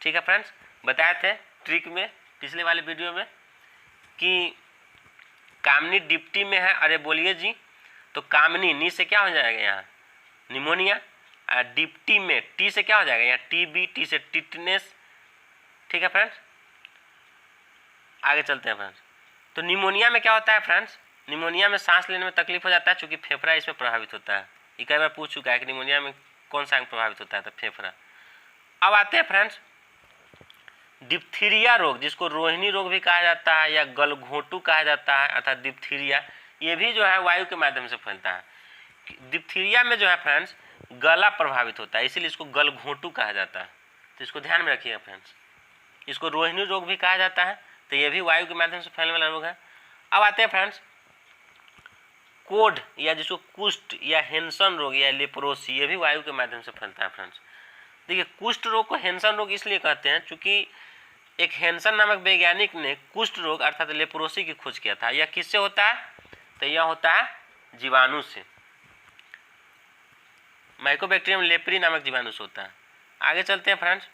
ठीक है फ्रेंड्स, बताए थे ट्रिक में पिछले वाले वीडियो में कि कामनी डिप्टी में है, अरे बोलिए जी, तो कामनी नी से क्या हो जाएगा यहाँ निमोनिया, डिप्टी में टी से क्या हो जाएगा यहाँ टीबी, टी से टिटनेस। ठीक है फ्रेंड्स, आगे चलते हैं फ्रेंड्स। तो निमोनिया में क्या होता है फ्रेंड्स, निमोनिया में सांस लेने में तकलीफ हो जाता है चूँकि फेफड़ा इसमें प्रभावित होता है। ये कई बार पूछ चुका है कि निमोनिया में कौन सा अंग प्रभावित होता है, तो फेफड़ा। अब आते हैं फ्रेंड्स डिप्थीरिया रोग, जिसको रोहिणी रोग भी कहा जाता है या गलघोंटू कहा जाता है अर्थात डिप्थीरिया, ये भी जो है वायु के माध्यम से फैलता है। डिप्थीरिया में जो है फ्रेंड्स गला प्रभावित होता है, इसीलिए इसको गलघोंटू कहा जाता है। तो इसको ध्यान में रखिएगा फ्रेंड्स। इसको रोहिणी रोग भी कहा जाता है, तो ये भी वायु के माध्यम से फैलने वाला रोग है। अब आते हैं फ्रेंड्स कोढ़ या जिसको कुष्ठ या हेंसन रोग या लेप्रोसी, ये भी वायु के माध्यम से फैलता है फ्रेंड्स। देखिए कुष्ठ रोग को हेंसन रोग इसलिए कहते हैं क्योंकि एक हेंसन नामक वैज्ञानिक ने कुष्ठ रोग अर्थात लेप्रोसी की खोज किया था। यह किससे होता है, तो यह होता है जीवाणु से, माइकोबैक्टीरियम लेप्री नामक जीवाणु से होता है। आगे चलते हैं फ्रेंड्स,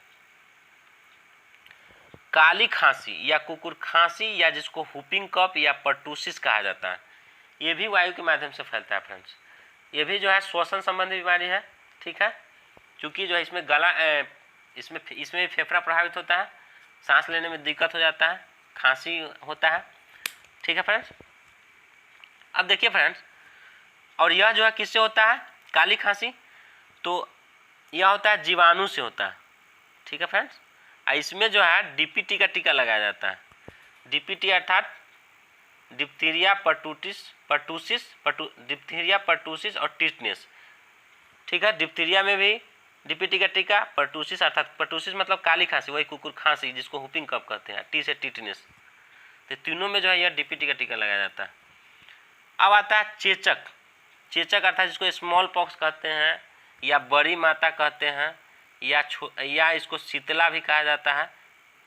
काली खांसी या कुकुर खांसी या जिसको हुपिंग कफ या पर्टूसिस कहा जाता है, ये भी वायु के माध्यम से फैलता है फ्रेंड्स। ये भी जो है श्वसन संबंधी बीमारी है। ठीक है, क्योंकि जो है इसमें गला इसमें भी फेफड़ा प्रभावित होता है, सांस लेने में दिक्कत हो जाता है, खांसी होता है। ठीक है फ्रेंड्स, अब देखिए फ्रेंड्स, और यह जो है किससे होता है काली खांसी, तो यह होता है जीवाणु से होता है। ठीक है फ्रेंड्स, इसमें जो है डीपीटी का टीका लगाया जाता है। डीपीटी अर्थात डिप्थीरिया डिप्थीरिया पर्टूसिस और टिटनेस। ठीक है, डिप्थीरिया में भी डीपीटी का टीका, पर्टूसिस अर्थात पर्टूसिस मतलब काली खांसी, वही कुकुर खांसी जिसको हुपिंग कफ कहते हैं, टी से टिटनेस, तो तीनों में जो है यह डीपीटी का टीका लगाया जाता है। अब आता है चेचक, चेचक अर्थात जिसको स्मॉल पॉक्स कहते हैं या बड़ी माता कहते हैं या इसको शीतला भी कहा जाता है।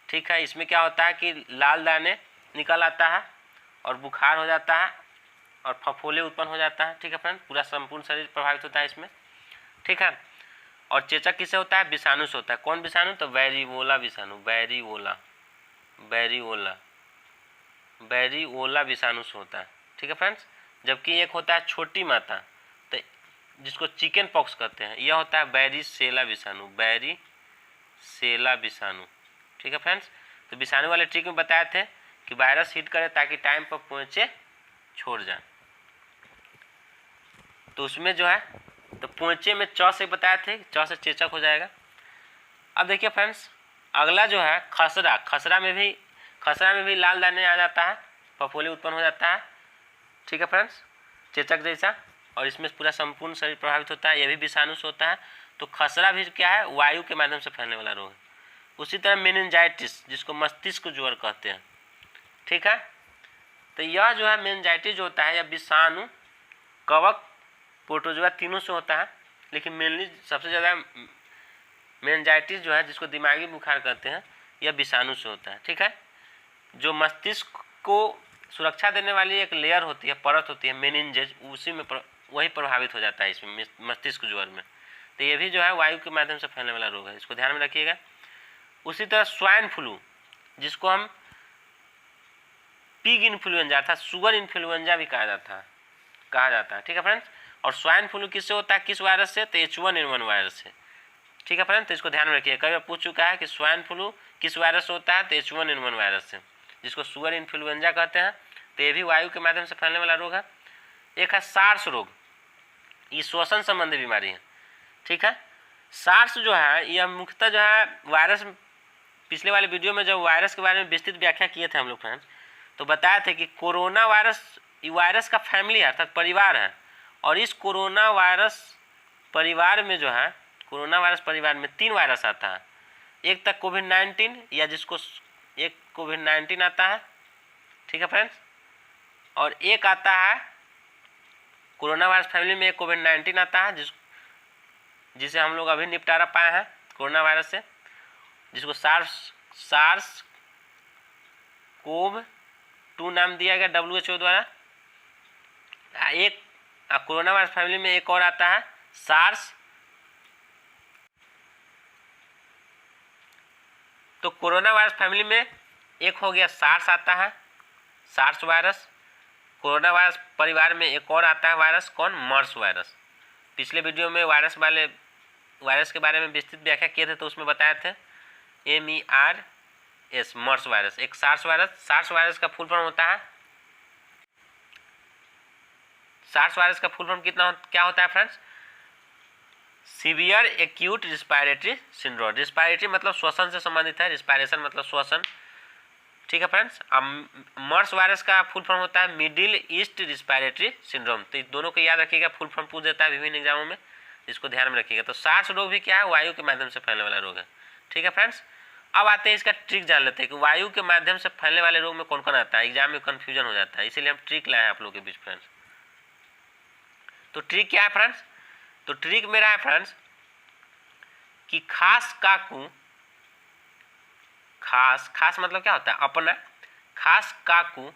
ठीक है। इसमें क्या होता है कि लाल दाने निकल आता है और बुखार हो जाता है और फफोले उत्पन्न हो जाता है। ठीक है फ्रेंड, पूरा संपूर्ण शरीर प्रभावित होता है इसमें। ठीक है। और चेचक किससे होता है? विषाणु से होता है। कौन विषाणु? तो वेरिओला विषाणु, वेरिओला विषाणु से होता है। ठीक है फ्रेंड्स। जबकि एक होता है छोटी माता, तो जिसको चिकन पॉक्स कहते हैं, यह होता है बैरिसेला विषाणु। ठीक है फ्रेंड्स। तो विषाणु वाले ट्रिक में बताए थे कि वायरस हिट करे ताकि टाइम पर पहुँचे छोड़ जाए। तो उसमें जो है तो पहुँचे में च से बताए थे, च से चेचक हो जाएगा। अब देखिए फ्रेंड्स, अगला जो है खसरा में भी लाल दाने आ जाता है, फफोले उत्पन्न हो जाता है। ठीक है फ्रेंड्स, चेचक जैसा, और इसमें पूरा संपूर्ण शरीर प्रभावित होता है। यह भी विषाणु से होता है। तो खसरा भी क्या है? वायु के माध्यम से फैलने वाला रोग है। उसी तरह मेनिंजाइटिस, जिसको मस्तिष्क ज्वर कहते हैं। ठीक है। तो यह जो है मेनिंजाइटिस जो होता है, यह विषाणु, कवक, प्रोटोजोआ तीनों से होता है। लेकिन मेनली सबसे ज़्यादा मेनिंजाइटिस जो है, जिसको दिमागी बुखार कहते हैं, यह विषाणु से होता है। ठीक है। जो मस्तिष्क को सुरक्षा देने वाली एक लेयर होती है, परत होती है, मेनिंजेज, उसी में वही प्रभावित हो जाता है इसमें, मस्तिष्क ज्वर में। तो ये भी जो है वायु के माध्यम से फैलने वाला रोग है, इसको ध्यान में रखिएगा। उसी तरह स्वाइन फ्लू, जिसको हम पिग इन्फ्लुएंजा अर्थात सुअर इन्फ्लुएंजा भी कहा जाता है। ठीक है फ्रेंड्स। और स्वाइन फ्लू किससे होता है? किस वायरस से? तो H1N1 वायरस से। ठीक है फ्रेंड्स। तो इसको ध्यान में रखिए, कई बार पूछ चुका है कि स्वाइन फ्लू किस वायरस से होता है? तो H1N1 वायरस से, जिसको सुअर इन्फ्लुएंजा कहते हैं। तो ये भी वायु के माध्यम से फैलने वाला रोग है। एक है सार्स रोग, ये श्वसन संबंधी बीमारी है। ठीक है। सार्स जो है, यह मुख्यतः जो है वायरस, पिछले वाले वीडियो में जब वायरस के बारे में विस्तृत व्याख्या किए थे हम लोग फ्रेंड्स, तो बताया था कि कोरोना वायरस ये वायरस का फैमिली है, अर्थात परिवार है। और इस कोरोना वायरस परिवार में जो है, कोरोना वायरस परिवार में 3 वायरस आता है। एक तक कोविड-19, या जिसको एक कोविड-19 आता है। ठीक है फ्रेंड्स। और एक आता है कोरोना वायरस फैमिली में, एक कोविड-19 आता है, जिसे हम लोग अभी निपटारा पाए हैं कोरोना वायरस से, जिसको सार्स कोव-2 नाम दिया गया WHO द्वारा। एक कोरोना वायरस फैमिली में एक और आता है सार्स। तो कोरोना वायरस फैमिली में एक हो गया सार्स आता है, सार्स वायरस। कोरोना वायरस परिवार में एक और आता है वायरस, कौन? मर्स वायरस। पिछले वीडियो में वायरस के बारे में विस्तृत व्याख्या किए थे, तो उसमें बताए थे MERS, मर्स वायरस। एक सार्स वायरस का फुल फॉर्म होता है, सार्स वायरस का फुल फॉर्म क्या होता है friends? Severe acute respiratory syndrome. Respiratory मतलब श्वसन से संबंधित है, रिस्पायरेशन मतलब श्वसन। ठीक है फ्रेंड्स। अब मर्स वायरस का फुल फॉर्म होता है मिडिल ईस्ट रिस्पायरेटरी सिंड्रोम। तो दोनों को याद रखिएगा, फुल फॉर्म पूछ देता है विभिन्न एग्जामों में, इसको ध्यान में रखिएगा। तो सार्स रोग भी क्या है? वायु के माध्यम से फैलने वाला रोग है। ठीक है फ्रेंड्स। अब आते हैं इसका ट्रिक जान लेते हैं कि वायु के माध्यम से फैलने वाले रोग में कौन कौन आता है। एग्जाम में कन्फ्यूजन हो जाता है, इसीलिए हम ट्रिक लाए हैं आप लोगों के बीच फ्रेंड्स। तो ट्रिक क्या है फ्रेंड्स? तो ट्रिक मेरा है फ्रेंड्स कि खास मतलब क्या होता है? अपना। खास काकू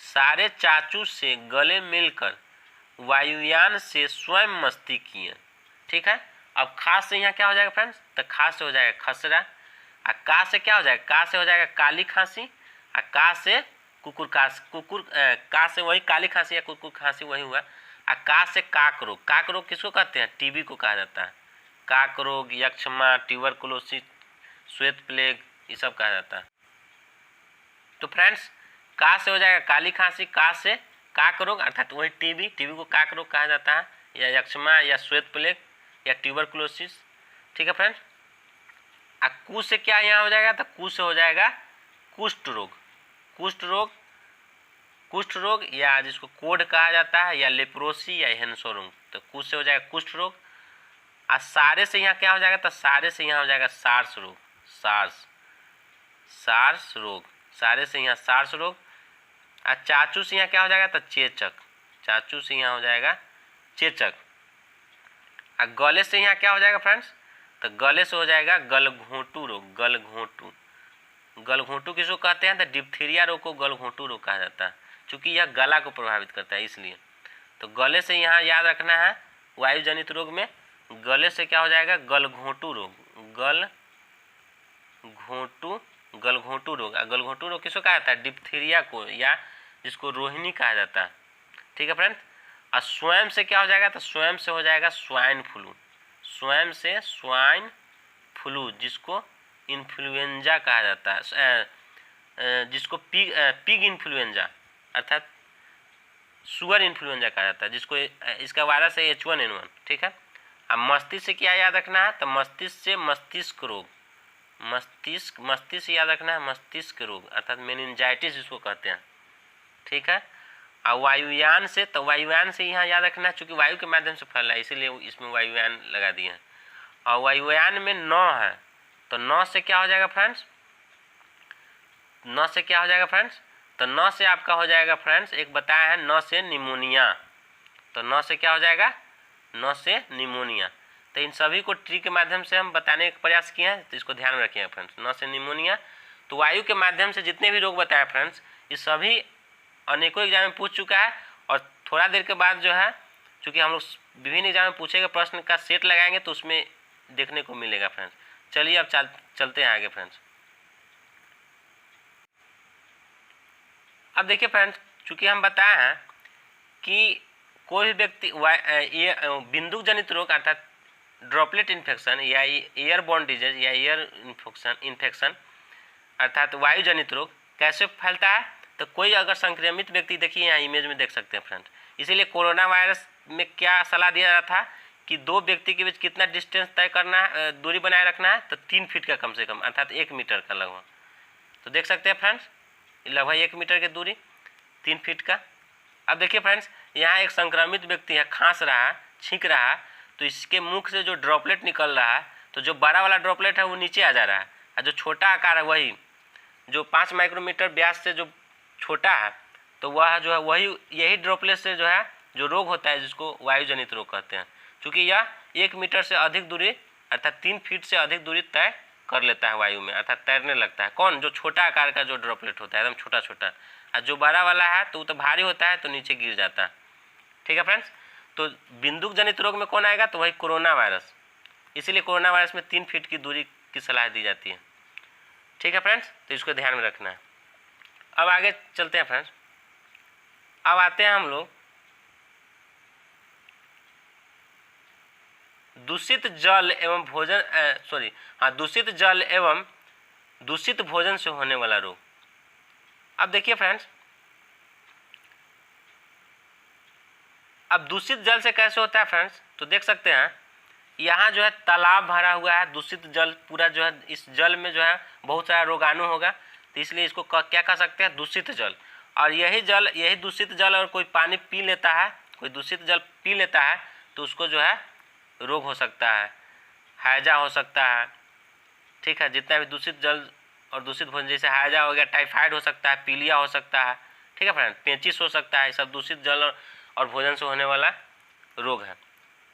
सारे चाचू से गले मिलकर वायुयान से स्वयं मस्ती किए। ठीक है। अब खास से यहाँ क्या हो जाएगा फ्रेंड्स? तो खास से हो जाएगा खसरा, और का से क्या हो जाएगा? का से हो जाएगा काली खांसी, और का से का से वही काली खांसी या कुकुर खांसी वही हुआ। और का से काक रोग। काक रोग किसको कहते हैं? टीबी को कहा जाता है। काक रोग, यक्षमा, ट्यूबरकुलोसिस, श्वेत प्लेग, ये सब कहा जाता है। तो फ्रेंड्स, का से हो जाएगा काली खांसी, का से काक रोग अर्थात वही टीबी को काक रोग कहा जाता है, या यक्षमा, या श्वेत प्लेग, या ट्यूबरकुलोसिस। ठीक है फ्रेंड्स। और कू से क्या यहाँ हो जाएगा? तो कू से हो जाएगा कुष्ठ रोग, या जिसको कोढ़ कहा जाता है, या लेप्रोसी, या हेंसोरोग। तो कू से हो जाएगा कुष्ठ रोग। और सारे से यहाँ क्या हो जाएगा? तो सारे से यहाँ हो जाएगा सार्स रोग, सारे से यहाँ सार्स रोग। और चाचू से यहाँ क्या हो जाएगा? तो चेचक, चाचू से यहाँ हो जाएगा चेचक। और गले से यहाँ क्या हो जाएगा फ्रेंड्स? तो गले से हो जाएगा गलघोंटू रोग, गलघोंटू किसको कहते हैं? तो डिप्थीरिया रोग को गलघोंटू रोग कहा जाता है, क्योंकि यह गला को प्रभावित करता है इसलिए। तो गले से यहाँ याद रखना है, वायु जनित रोग में गले से क्या हो जाएगा? गलघोंटू रोग, गलघोंटू रोग। गलघोंटू रोग किसको कहा जाता है? डिप्थीरिया को, या जिसको रोहिणी कहा जाता है। ठीक है फ्रेंड्स। और स्वयं से क्या हो जाएगा? तो स्वयं से हो जाएगा स्वाइन फ्लू, स्वयं से स्वाइन फ्लू, जिसको इन्फ्लुएंजा कहा जाता है, जिसको पिग इन्फ्लुएंजा अर्थात सुअर इन्फ्लुएंजा कहा जाता है, जिसको इसका वायरस है H1N1। ठीक है। अब मस्तिष्क से क्या याद रखना है? तो मस्तिष्क से मस्तिष्क रोग, मस्तिष्क याद रखना है, मस्तिष्क रोग अर्थात मेनिंजाइटिस जिसको कहते हैं। ठीक है। और वायुयान से, तो वायुयान से यहाँ याद रखना है, चूँकि वायु के माध्यम से फैल रहा है इसीलिए इसमें वायुयान लगा दिए हैं। और वायुयान में 9 है, तो 9 से क्या हो जाएगा फ्रेंड्स? 9 से क्या हो जाएगा फ्रेंड्स? तो 9 से आपका हो जाएगा फ्रेंड्स, एक बताया है 9 से निमोनिया। तो 9 से क्या हो जाएगा? 9 से निमोनिया। तो इन सभी को ट्री के माध्यम से हम बताने का प्रयास किए हैं, तो इसको ध्यान में रखिएगा फ्रेंड्स। 9 से निमोनिया, तो वायु के माध्यम से जितने भी रोग बताए फ्रेंड्स, ये सभी अनेकों एग्जाम में पूछ चुका है। और थोड़ा देर के बाद जो है, चूँकि हम लोग विभिन्न एग्जाम में पूछे गए प्रश्न का सेट लगाएंगे तो उसमें देखने को मिलेगा फ्रेंड्स। चलिए अब चलते हैं आगे फ्रेंड्स। अब देखिए फ्रेंड्स, चूँकि हम बताए हैं कि कोई भी व्यक्ति बिंदु जनित रोग अर्थात ड्रॉपलेट इन्फेक्शन या एयरबॉर्न डिजीज या एयर इन्फेक्शन अर्थात वायु जनित रोग कैसे फैलता है? तो कोई अगर संक्रमित व्यक्ति, देखिए यहाँ इमेज में देख सकते हैं फ्रेंड्स, इसीलिए कोरोना वायरस में क्या सलाह दिया जा रहा था कि 2 व्यक्ति के बीच कितना डिस्टेंस तय करना है, दूरी बनाए रखना है? तो 3 फीट का कम से कम अर्थात 1 मीटर का लगभग। तो देख सकते हैं फ्रेंड्स, लगभग 1 मीटर की दूरी, 3 फीट का। अब देखिए फ्रेंड्स, यहाँ एक संक्रमित व्यक्ति है, खांस रहा है, छींक रहा है, तो इसके मुख से जो ड्रॉपलेट निकल रहा है, तो जो बड़ा वाला ड्रॉपलेट है वो नीचे आ जा रहा है, और जो छोटा आकार है वही जो 5 माइक्रोमीटर व्यास से जो छोटा है, तो वह जो है यही ड्रॉपलेट से जो है जो रोग होता है, जिसको वायु जनित रोग कहते हैं। क्योंकि यह 1 मीटर से अधिक दूरी अर्थात 3 फीट से अधिक दूरी तय कर लेता है वायु में, अर्थात तैरने लगता है। कौन? जो छोटा आकार का जो ड्रॉपलेट होता है, एकदम छोटा छोटा। और जो बड़ा वाला है तो वो तो भारी होता है, तो नीचे गिर जाता है। ठीक है फ्रेंड्स। तो बिंदु जनित रोग में कौन आएगा? तो वही कोरोना वायरस। इसीलिए कोरोना वायरस में 3 फीट की दूरी की सलाह दी जाती है। ठीक है फ्रेंड्स, तो इसको ध्यान में रखना है। अब आगे चलते हैं फ्रेंड्स। अब आते हैं हम लोग दूषित जल एवं दूषित जल एवं दूषित भोजन से होने वाला रोग। अब देखिए फ्रेंड्स, अब दूषित जल से कैसे होता है फ्रेंड्स? तो देख सकते हैं यहाँ जो है तालाब भरा हुआ है, दूषित जल पूरा जो है, इस जल में जो है बहुत सारा रोगाणु होगा, तो इसलिए इसको क्या कह सकते हैं? दूषित जल। और यही दूषित जल और कोई पानी पी लेता है, कोई दूषित जल पी लेता है, तो उसको जो है रोग हो सकता है, हैजा हो सकता है। ठीक है। जितना भी दूषित जल और दूषित भोजन, जैसे हैजा हो गया, टाइफाइड हो सकता है, पीलिया हो सकता है। ठीक है फ्रेंड, पेचिस हो सकता है। ये सब दूषित जल और भोजन से होने वाला रोग है।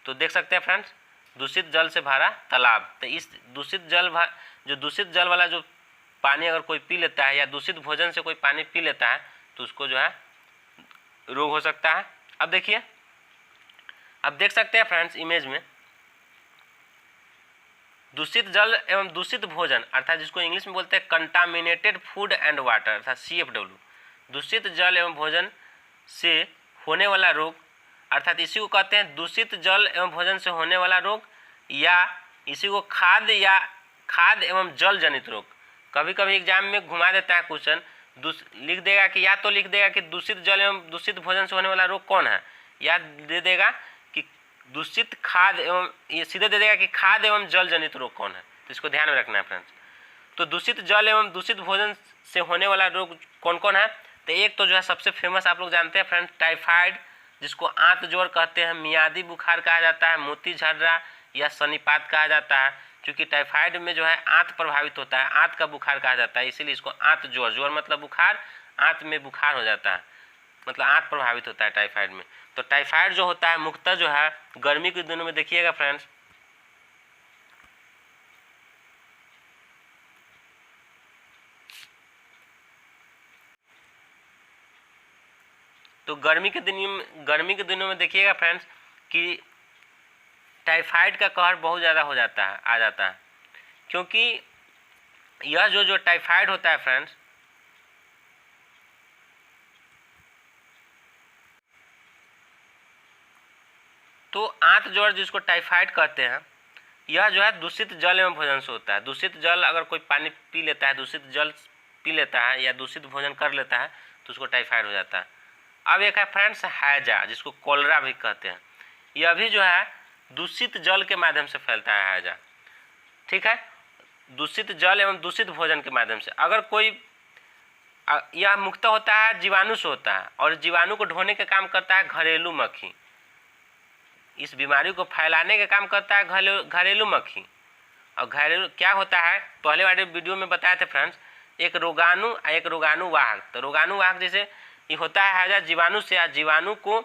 तो देख सकते हैं फ्रेंड्स, दूषित जल से भरा तालाब, तो इस दूषित जल वाला जो पानी अगर कोई पी लेता है, या दूषित भोजन से कोई पानी पी लेता है, तो उसको जो है रोग हो सकता है। अब देखिए, अब देख सकते हैं फ्रेंड्स इमेज में, दूषित जल एवं दूषित भोजन अर्थात जिसको इंग्लिश में बोलते हैं कंटामिनेटेड फूड एंड वाटर अर्थात CFW, दूषित जल एवं भोजन से होने वाला रोग अर्थात इसी को कहते हैं दूषित जल एवं भोजन से होने वाला रोग, या इसी को खाद्य एवं जल जनित रोग। कभी कभी एग्जाम में घुमा देता है क्वेश्चन, लिख देगा कि या तो लिख देगा कि दूषित जल एवं दूषित भोजन से होने वाला रोग कौन है, या दे देगा कि दूषित खाद्य एवं, ये सीधे दे देगा कि खाद्य एवं जल जनित रोग कौन है। तो इसको ध्यान में रखना है फ्रेंड्स। तो दूषित जल एवं दूषित भोजन से होने वाला रोग कौन कौन है? तो एक तो जो है सबसे फेमस आप लोग जानते हैं फ्रेंड्स, टाइफाइड, जिसको आंत जोर कहते हैं, मियादी बुखार कहा जाता है, मोती झर्रा या सन्निपात कहा जाता है। क्योंकि टाइफाइड में जो है आंत प्रभावित होता है, आंत का बुखार कहा जाता है, इसीलिए इसको आंत जोर, जोर मतलब बुखार, आंत में बुखार हो जाता है, मतलब आंत प्रभावित होता है टाइफाइड में। तो टाइफाइड जो होता है मुख्यतः जो है गर्मी के दिनों में, देखिएगा फ्रेंड्स, तो गर्मी के दिनों में देखिएगा फ्रेंड्स कि टाइफाइड का कहर बहुत ज़्यादा हो जाता है, आ जाता है, क्योंकि यह जो टाइफाइड होता है फ्रेंड्स, तो आंत ज्वर जिसको टाइफाइड कहते हैं, यह जो है दूषित जल एवं भोजन से होता है। दूषित जल अगर कोई पानी पी लेता है, दूषित जल पी लेता है या दूषित भोजन कर लेता है तो उसको टाइफाइड हो जाता है। अब एक है फ्रेंड्स हैजा, जिसको कोलरा भी कहते हैं। यह भी जो है दूषित जल के माध्यम से फैलता है हैजा, ठीक है, दूषित जल एवं दूषित भोजन के माध्यम से। अगर कोई यह मुक्त होता है जीवाणु से होता है, और जीवाणु को ढोने का काम करता है घरेलू मक्खी। इस बीमारी को फैलाने का काम करता है घरेलू मक्खी। और घरेलू क्या होता है, पहले वाले वीडियो में बताए थे फ्रेंड्स, एक रोगाणु और एक रोगाणु वाहक। तो रोगाणु वाहक जैसे ये होता है हैजा जीवाणु से, या जीवाणु को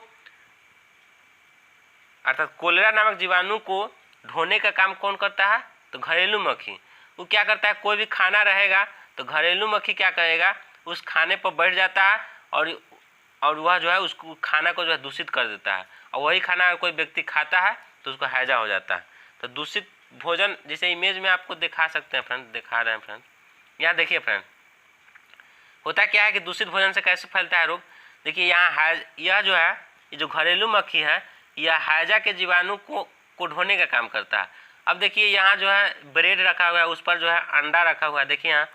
अर्थात कोलेरा नामक जीवाणु को ढोने का काम कौन करता है, तो घरेलू मक्खी। वो क्या करता है, कोई भी खाना रहेगा तो घरेलू मक्खी क्या करेगा, उस खाने पर बैठ जाता है और वह जो है उसको खाना को जो है दूषित कर देता है, और वही खाना अगर कोई व्यक्ति खाता है तो उसको हैजा हो जाता है। तो दूषित भोजन, जैसे इमेज में आपको दिखा सकते हैं फ्रेंड, दिखा रहे हैं फ्रेंड, यहाँ देखिए फ्रेंड, होता क्या है कि दूषित भोजन से कैसे फैलता है रोग। देखिए यहाँ यह जो है, ये जो घरेलू मक्खी है, यह हैजा के जीवाणु को ढोने का काम करता है। अब देखिए यहाँ जो है ब्रेड रखा हुआ है, उस पर जो है अंडा रखा हुआ है। देखिए यहाँ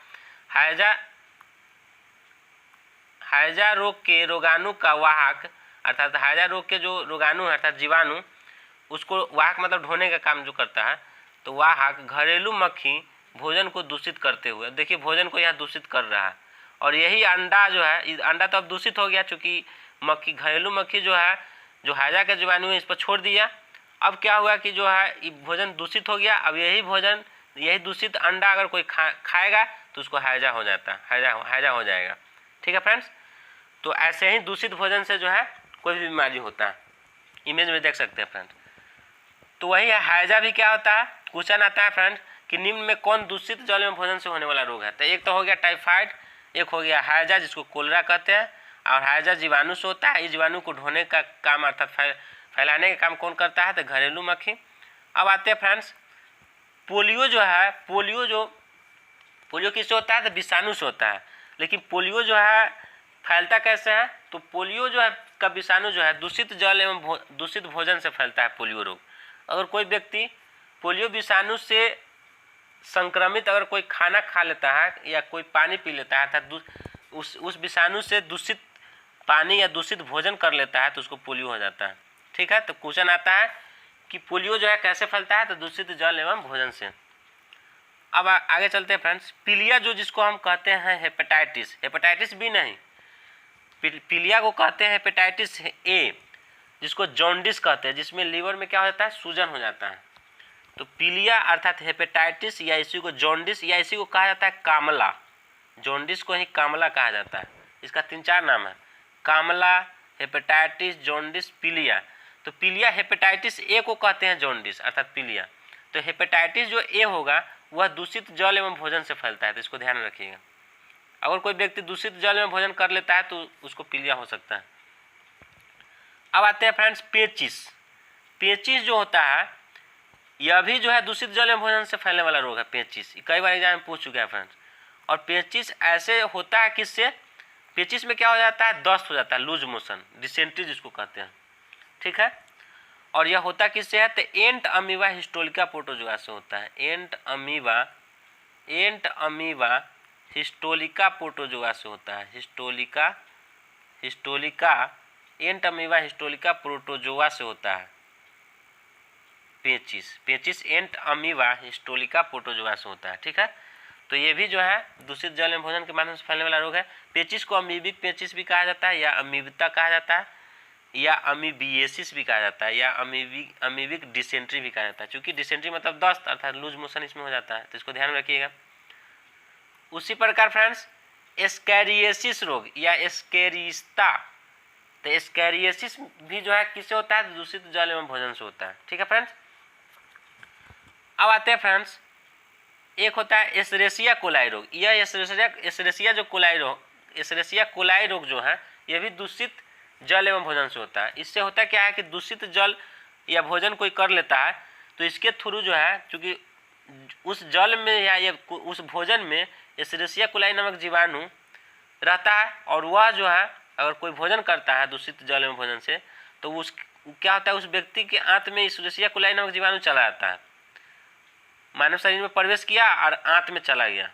हैजा रोग के रोगाणु का वाहक, अर्थात हैजा रोग के जो रोगाणु है अर्थात जीवाणु, उसको वाहक मतलब ढोने का काम जो करता है, तो वाहक घरेलू मक्खी भोजन को दूषित करते हुए, देखिए भोजन को यहाँ दूषित कर रहा है। और यही अंडा जो है, अंडा तो अब दूषित हो गया, चूँकि मक्खी घरेलू मक्खी जो है, जो हैजा का जीवाणु है, इस पर छोड़ दिया। अब क्या हुआ कि जो है भोजन दूषित हो गया। अब यही दूषित अंडा अगर कोई खाएगा तो उसको हैजा हो जाता है, हैजा हो जाएगा, ठीक है फ्रेंड्स। तो ऐसे ही दूषित भोजन से जो है कोई भी बीमारी होता है, इमेज में देख सकते हैं फ्रेंड। तो वही है, हैजा भी क्या होता है, क्वेश्चन आता है फ्रेंड कि निम्न में कौन दूषित जल एवं भोजन से होने वाला रोग है। तो एक तो हो गया टाइफाइड, एक हो गया हैजा जिसको कोलेरा कहते हैं, और हैजा जीवाणु से होता है। इस जीवाणु को ढोने का काम अर्थात फैलाने का काम कौन करता है, तो घरेलू मक्खी। अब आते हैं फ्रेंड्स, पोलियो जो है, पोलियो किससे होता है, तो विषाणु से होता है। लेकिन पोलियो जो है फैलता कैसे है, तो पोलियो जो है का विषाणु जो है दूषित जल एवं दूषित भोजन से फैलता है पोलियो रोग। अगर कोई व्यक्ति पोलियो विषाणु से संक्रमित अगर कोई खाना खा लेता है या कोई पानी पी लेता है, अर्थात उस विषाणु से दूषित पानी या दूषित भोजन कर लेता है, तो उसको पोलियो हो जाता है, ठीक है। तो क्वेश्चन आता है कि पोलियो जो है कैसे फैलता है, तो दूषित जल एवं भोजन से। अब आगे चलते हैं फ्रेंड्स, पीलिया जो जिसको हम कहते हैं हेपेटाइटिस बी नहीं, पीलिया को कहते हैं हेपेटाइटिस ए, जिसको जॉन्डिस कहते हैं, जिसमें लीवर में क्या हो जाता है, सूजन हो जाता है। तो पीलिया अर्थात हेपेटाइटिस, या इसी को जॉन्डिस, या इसी को कहा जाता है कामला। जॉन्डिस को ही कामला कहा जाता है। इसका 3-4 नाम है, कामला, हेपेटाइटिस, जॉन्डिस, पीलिया। तो पीलिया हेपेटाइटिस ए को कहते हैं जॉन्डिस अर्थात पीलिया। तो हेपेटाइटिस जो ए होगा वह दूषित जल एवं भोजन से फैलता है, तो इसको ध्यान रखिएगा। अगर कोई व्यक्ति दूषित जल में भोजन कर लेता है तो उसको पीलिया हो सकता है। अब आते हैं फ्रेंड्स पेचिस जो होता है, यह भी जो है दूषित जल में भोजन से फैलने वाला रोग है। पेचिस कई बार एग्जाम में पूछ चुका है फ्रेंड्स। और पेचिस ऐसे होता है किससे, पेचिस में क्या हो जाता है, दस्त हो जाता है, लूज मोशन, डिसेंट्री जिसको कहते हैं, ठीक है। और यह होता किससे है, तो एंट अमीबा हिस्टोलिका प्रोटोजोआ से होता है। एंट अमीबा हिस्टोलिका प्रोटोजोआ से होता है। एंट अमीबा हिस्टोलिका प्रोटोजोआ से होता है पेचिस एंट अमीबा हिस्टोलिका प्रोटोजोआ से होता है, ठीक है। तो ये भी जो है दूषित जल में भोजन के माध्यम से फैलने वाला रोग है। पेचिस को अमीबिक पेचिस भी कहा जाता है, या अमीबिता कहा जाता है, या अमीबिएसिस भी कहा जाता है, या अमीबिक डिसेंट्री भी कहा जाता है। क्योंकि डिसेंट्री मतलब दस्त अर्थात लूज मोशन इसमें हो जाता है, तो इसको ध्यान रखिएगा। उसी प्रकार फ्रेंड्स एस्कैरियोसिस रोग या एस्केरिस्ता, तो एस्कैरियोसिस भी जो है किससे होता है, दूषित जल एवं भोजन से होता है, ठीक है फ्रेंड्स। अब आते हैं फ्रेंड्स, एक होता है एस्चेरिचिया कोलाई रोग। यह एस्चेरिचिया कोलाई रोग जो है, यह भी दूषित जल एवं भोजन से होता है। इससे होता क्या है कि दूषित जल या भोजन कोई कर लेता है तो इसके थ्रू जो है, चूँकि उस जल में या ये उस भोजन में एस्चेरिचिया कोलाई नामक जीवाणु रहता है, और वह जो है अगर कोई भोजन करता है दूषित जल एवं भोजन से तो उस क्या होता है, उस व्यक्ति के आंत में एस्चेरिचिया कोलाई नामक जीवाणु चला जाता है, मानव शरीर में प्रवेश किया और आंत में चला गया।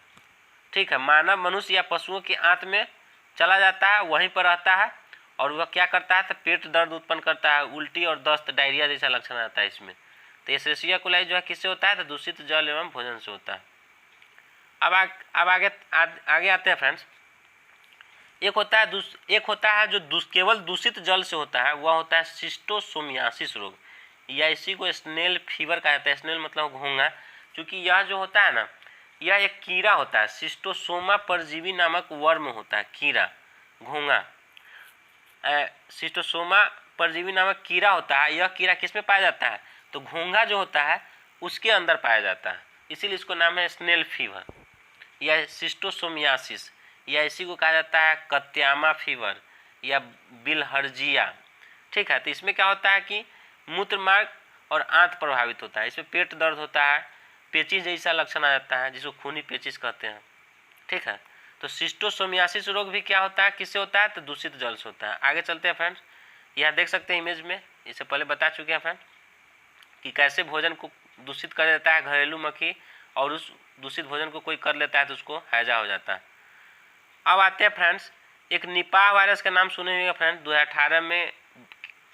ठीक है, मानव, मनुष्य या पशुओं के आंत में चला जाता है, वहीं पर रहता है और वह क्या करता है तो पेट दर्द उत्पन्न करता है, उल्टी और दस्त, डायरिया जैसा लक्षण आता है इसमें। तो एस्चेरिचिया कोलाई जो है किससे होता है तो दूषित जल एवं भोजन से होता है। अब आगे आते हैं फ्रेंड्स। एक होता है जो केवल दूषित जल से होता है, वह होता है शिस्टोसोमियासिस रोग, या इसी को स्नेल फीवर कहा जाता है। स्नेल मतलब घोंघा, क्योंकि यह जो होता है ना, यह एक कीड़ा होता है, शिस्टोसोमा परजीवी नामक वर्म होता है, कीड़ा, घोंघा, शिस्टोसोमा परजीवी नामक कीड़ा होता है। यह कीड़ा किस में पाया जाता है तो घोंघा जो होता है उसके अंदर पाया जाता है, इसीलिए इसको नाम है स्नेल फीवर या शिस्टोसोमियासिस, या इसी को कहा जाता है कत्यामा फीवर या बिलहर्जिया। ठीक है, तो इसमें क्या होता है कि मूत्र मार्ग और आंत प्रभावित होता है, इसमें पेट दर्द होता है, पेचिश जैसा लक्षण आ जाता है जिसको खूनी पेचिश कहते हैं। ठीक है, तो शिस्टोसोमियासिस रोग भी क्या होता है, किससे होता है तो दूषित जल से होता है। आगे चलते हैं फ्रेंड्स, यहाँ देख सकते हैं इमेज में, इससे पहले बता चुके हैं फ्रेंड कि कैसे भोजन को दूषित कर देता है घरेलू मक्खी, और उस दूषित भोजन को कोई कर लेता है तो उसको हैजा हो जाता है। अब आते हैं फ्रेंड्स, एक निपाह वायरस का नाम सुने होंगे फ्रेंड्स, 2018 में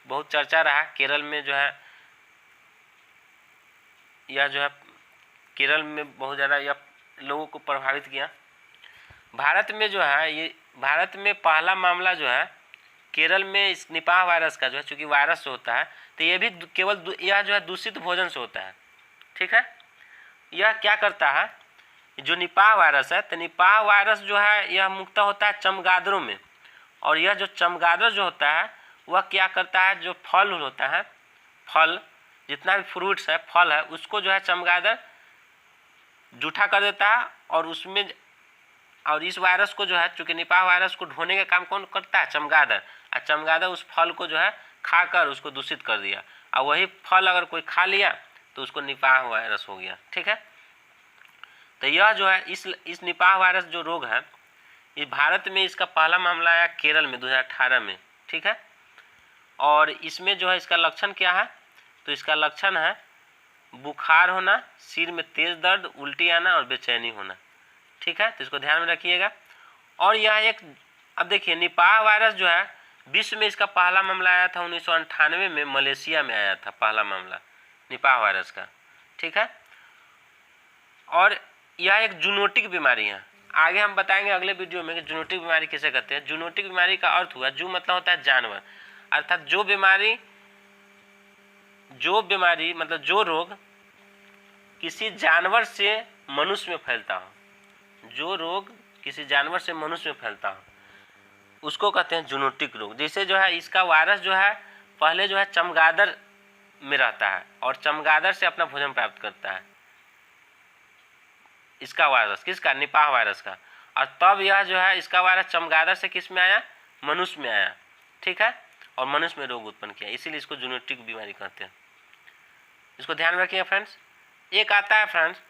बहुत चर्चा रहा। केरल में जो है केरल में बहुत ज़्यादा यह लोगों को प्रभावित किया। भारत में जो है ये भारत में पहला मामला जो है केरल में इस निपाह वायरस का जो है, चूँकि वायरस से होता है तो ये भी केवल यह जो है दूषित भोजन से होता है। ठीक है, यह क्या करता है, जो निपाह वायरस है तो निपाह वायरस जो है यह मुख्यतः होता है चमगादड़ों में, और यह जो चमगादड़ जो होता है वह क्या करता है, जो फल होता है, फल जितना भी फ्रूट्स है, फल है, उसको जो है चमगादड़ जूठा कर देता है, और इस वायरस को जो है, चूँकि निपाह वायरस को ढोने का काम कौन करता है, चमगादड़, और चमगादड़ उस फल को जो है खाकर उसको दूषित कर दिया, और वही फल अगर कोई खा लिया तो उसको निपाह वायरस हो गया। ठीक है, तो यह जो है इस निपाह वायरस जो रोग है, इस भारत में इसका पहला मामला आया केरल में 2018 में। ठीक है, और इसमें जो है इसका लक्षण क्या है तो इसका लक्षण है बुखार होना, सिर में तेज दर्द, उल्टी आना और बेचैनी होना। ठीक है, तो इसको ध्यान में रखिएगा। और यह एक, अब देखिए निपाह वायरस जो है विश्व में इसका पहला मामला आया था 1998 में, मलेशिया में आया था पहला मामला निपाह वायरस का। ठीक है, और यह एक जूनोटिक बीमारी है। आगे हम बताएंगे अगले वीडियो में कि जूनोटिक बीमारी किसे कहते हैं। जूनोटिक बीमारी का अर्थ हुआ, जू मतलब होता है जानवर, अर्थात जो बीमारी मतलब जो रोग किसी जानवर से मनुष्य में फैलता हो, जो रोग किसी जानवर से मनुष्य में फैलता हो उसको कहते हैं जूनोटिक रोग। जैसे जो है इसका वायरस जो है पहले जो है चमगादड़ में रहता है और चमगादड़ से अपना भोजन प्राप्त करता है, इसका वायरस, किसका, निपाह वायरस का, और तब यह जो है इसका वायरस चमगादड़ से किस में आया, मनुष्य में आया। ठीक है, और मनुष्य में रोग उत्पन्न किया, इसीलिए इसको जूनोटिक बीमारी कहते हैं। इसको ध्यान में रखिए फ्रेंड्स। एक आता है फ्रेंड्स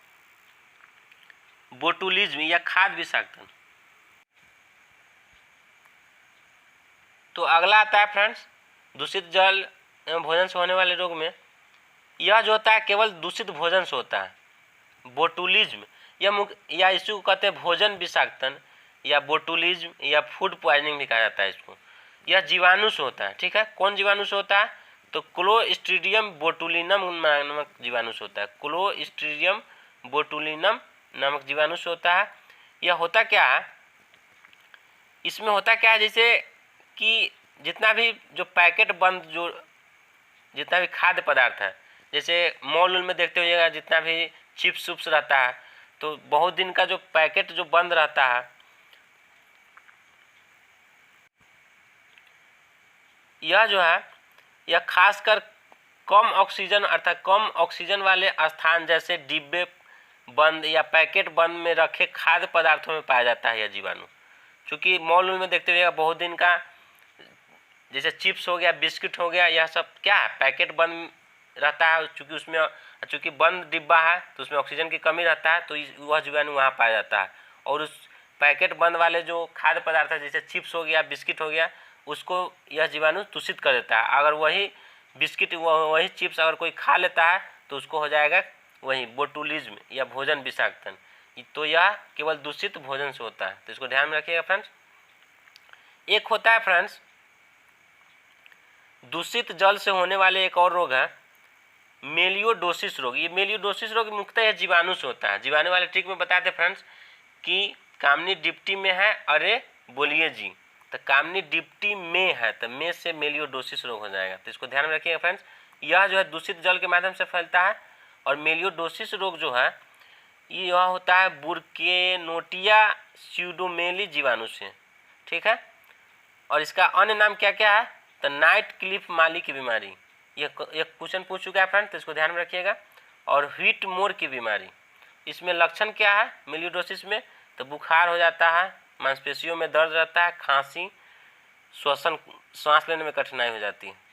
बोटुलिज्म या खाद्य विषाक्तन। तो अगला आता है फ्रेंड्स दूषित जल एवं भोजन से होने वाले रोग में, यह जो होता है केवल दूषित भोजन से होता है, बोटुलिज्म या इसको कहते हैं भोजन विषाक्तन या बोटुलिज्म या फूड पॉइजनिंग भी कहा जाता है इसको। यह जीवाणु से होता है। ठीक है, कौन जीवाणु से होता है तो क्लोस्ट्रीडियम बोटुलिनम नामक जीवाणु से होता है, क्लोस्ट्रीडियम बोटुलिनम नामक जीवाणु से होता है। यह होता क्या है, इसमें होता क्या है, जैसे कि जितना भी जो पैकेट बंद जो जितना भी खाद्य पदार्थ है, जैसे मॉल में देखते होइएगा जितना भी चिप्स उप्स रहता है तो बहुत दिन का जो पैकेट जो बंद रहता है, यह जो है यह खासकर कम ऑक्सीजन अर्थात कम ऑक्सीजन वाले स्थान जैसे डिब्बे बंद या पैकेट बंद में रखे खाद्य पदार्थों में पाया जाता है यह जीवाणु। चूँकि मॉल में देखते हुए बहुत दिन का जैसे चिप्स हो गया, बिस्किट हो गया, यह सब क्या है, पैकेट बंद रहता है, चूँकि उसमें चूँकि बंद डिब्बा है तो उसमें ऑक्सीजन की कमी रहता है, तो वह जीवाणु वहाँ पाया जाता है। और उस पैकेट बंद वाले जो खाद्य पदार्थ है, जैसे चिप्स हो गया, बिस्किट हो गया, उसको यह जीवाणु दूषित कर देता है। अगर वही बिस्किट वही चिप्स अगर कोई खा लेता है तो उसको हो जाएगा वही बोटुलिज्म या भोजन विषाक्तन। तो यह केवल दूषित भोजन से होता है, तो इसको ध्यान में रखिएगा फ्रेंड्स। एक होता है फ्रेंड्स दूषित जल से होने वाले एक और रोग है मेलियोडोसिस रोग। ये मेलियोडोसिस रोग मुख्यतः जीवाणु से होता है। जीवाणु वाले ट्रिक में बताते फ्रेंड्स कि कामनी डिप्टी में है, अरे बोलिए जी, तो कामनी डिप्टी में है तो में से मेलियोडोसिस रोग हो जाएगा, तो इसको ध्यान में रखिएगा फ्रेंड्स। यह जो है दूषित जल के माध्यम से फैलता है। और मेलियोडोसिस रोग जो है यह होता है बुर्केनोटिया स्यूडोमेली जीवाणु से, ठीक है। और इसका अन्य नाम क्या क्या है, तो नाइट क्लिफ माली की बीमारी, ये क्वेश्चन पूछ चुका है फ्रेंड, तो इसको ध्यान में रखिएगा। और व्हीट मोर की बीमारी, इसमें लक्षण क्या है मेलियोडोसिस में, तो बुखार हो जाता है, मांसपेशियों में दर्द रहता है, खांसी, श्वसन सांस लेने में कठिनाई हो जाती है।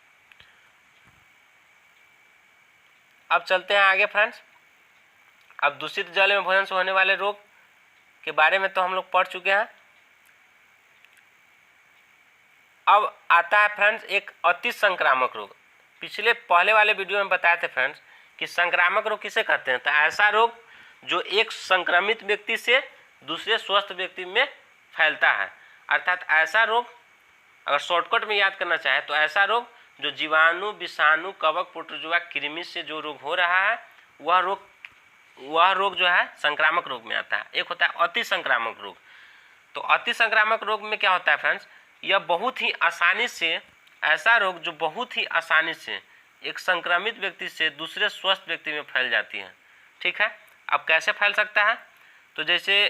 अब चलते हैं आगे फ्रेंड्स। अब दूषित जल में भोजन से होने वाले रोग के बारे में तो हम लोग पढ़ चुके हैं। अब आता है फ्रेंड्स एक अति संक्रामक रोग। पहले वाले वीडियो में बताए थे फ्रेंड्स कि संक्रामक रोग किसे कहते हैं, तो ऐसा रोग जो एक संक्रमित व्यक्ति से दूसरे स्वस्थ व्यक्ति में फैलता है। अर्थात ऐसा रोग, अगर शॉर्टकट में याद करना चाहे तो ऐसा रोग जो जीवाणु, विषाणु, कवक, प्रोटोजोआ, कृमि से जो रोग हो रहा है वह रोग जो है संक्रामक रोग में आता है। एक होता है अति संक्रामक रोग। तो अति संक्रामक रोग में क्या होता है फ्रेंड्स, यह बहुत ही आसानी से, ऐसा रोग जो बहुत ही आसानी से एक संक्रमित व्यक्ति से दूसरे स्वस्थ व्यक्ति में फैल जाती है, ठीक है। अब कैसे फैल सकता है, तो जैसे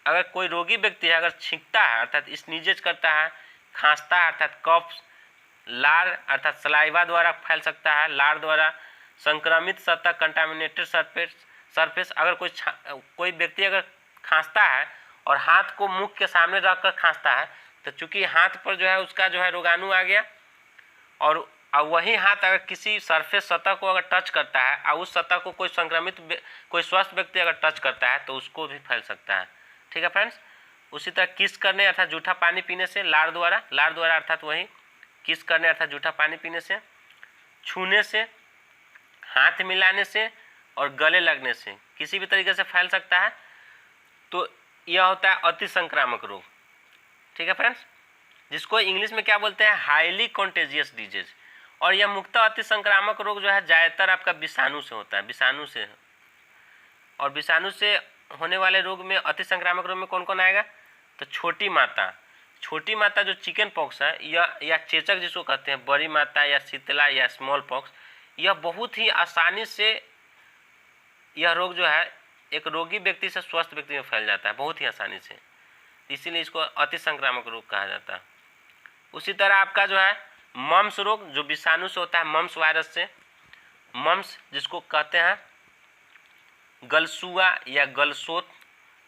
अगर कोई रोगी व्यक्ति है, अगर छींकता है अर्थात स्नीजेज करता है, खांसता है अर्थात कफ, लार अर्थात सलाइवा द्वारा फैल सकता है, लार द्वारा, संक्रमित सतह कंटामिनेटेड सरफेस, अगर कोई व्यक्ति अगर खांसता है और हाथ को मुख के सामने रखकर खांसता है, तो चूंकि हाथ पर जो है उसका जो है रोगाणु आ गया, और वही हाथ अगर किसी सरफेस सतह को अगर टच करता है और उस सतह को कोई स्वस्थ व्यक्ति अगर टच करता है तो उसको भी फैल सकता है, ठीक है फ्रेंड्स। उसी तरह किस करने अर्थात जूठा पानी पीने से, लार द्वारा अर्थात वही किस करने अर्थात जूठा पानी पीने से, छूने से, हाथ मिलाने से और गले लगने से किसी भी तरीके से फैल सकता है। तो यह होता है अति संक्रामक रोग, ठीक है फ्रेंड्स, जिसको इंग्लिश में क्या बोलते हैं, हाईली कॉन्टेजियस डिजीज। और यह मुख्यतः अति संक्रामक रोग जो है ज़्यादातर आपका विषाणु से होता है, विषाणु से। और विषाणु से होने वाले रोग में, अति संक्रामक रोग में कौन कौन आएगा, तो छोटी माता जो चिकन पॉक्स है या चेचक जिसको कहते हैं, बड़ी माता या शीतला या स्मॉल पॉक्स, यह बहुत ही आसानी से यह रोग जो है एक रोगी व्यक्ति से स्वस्थ व्यक्ति में फैल जाता है बहुत ही आसानी से, इसीलिए इसको अति संक्रामक रोग कहा जाता है। उसी तरह आपका जो है मम्स रोग जो विषाणु से होता है, मम्स वायरस से, मम्स जिसको कहते हैं गलसुआ या गलसोत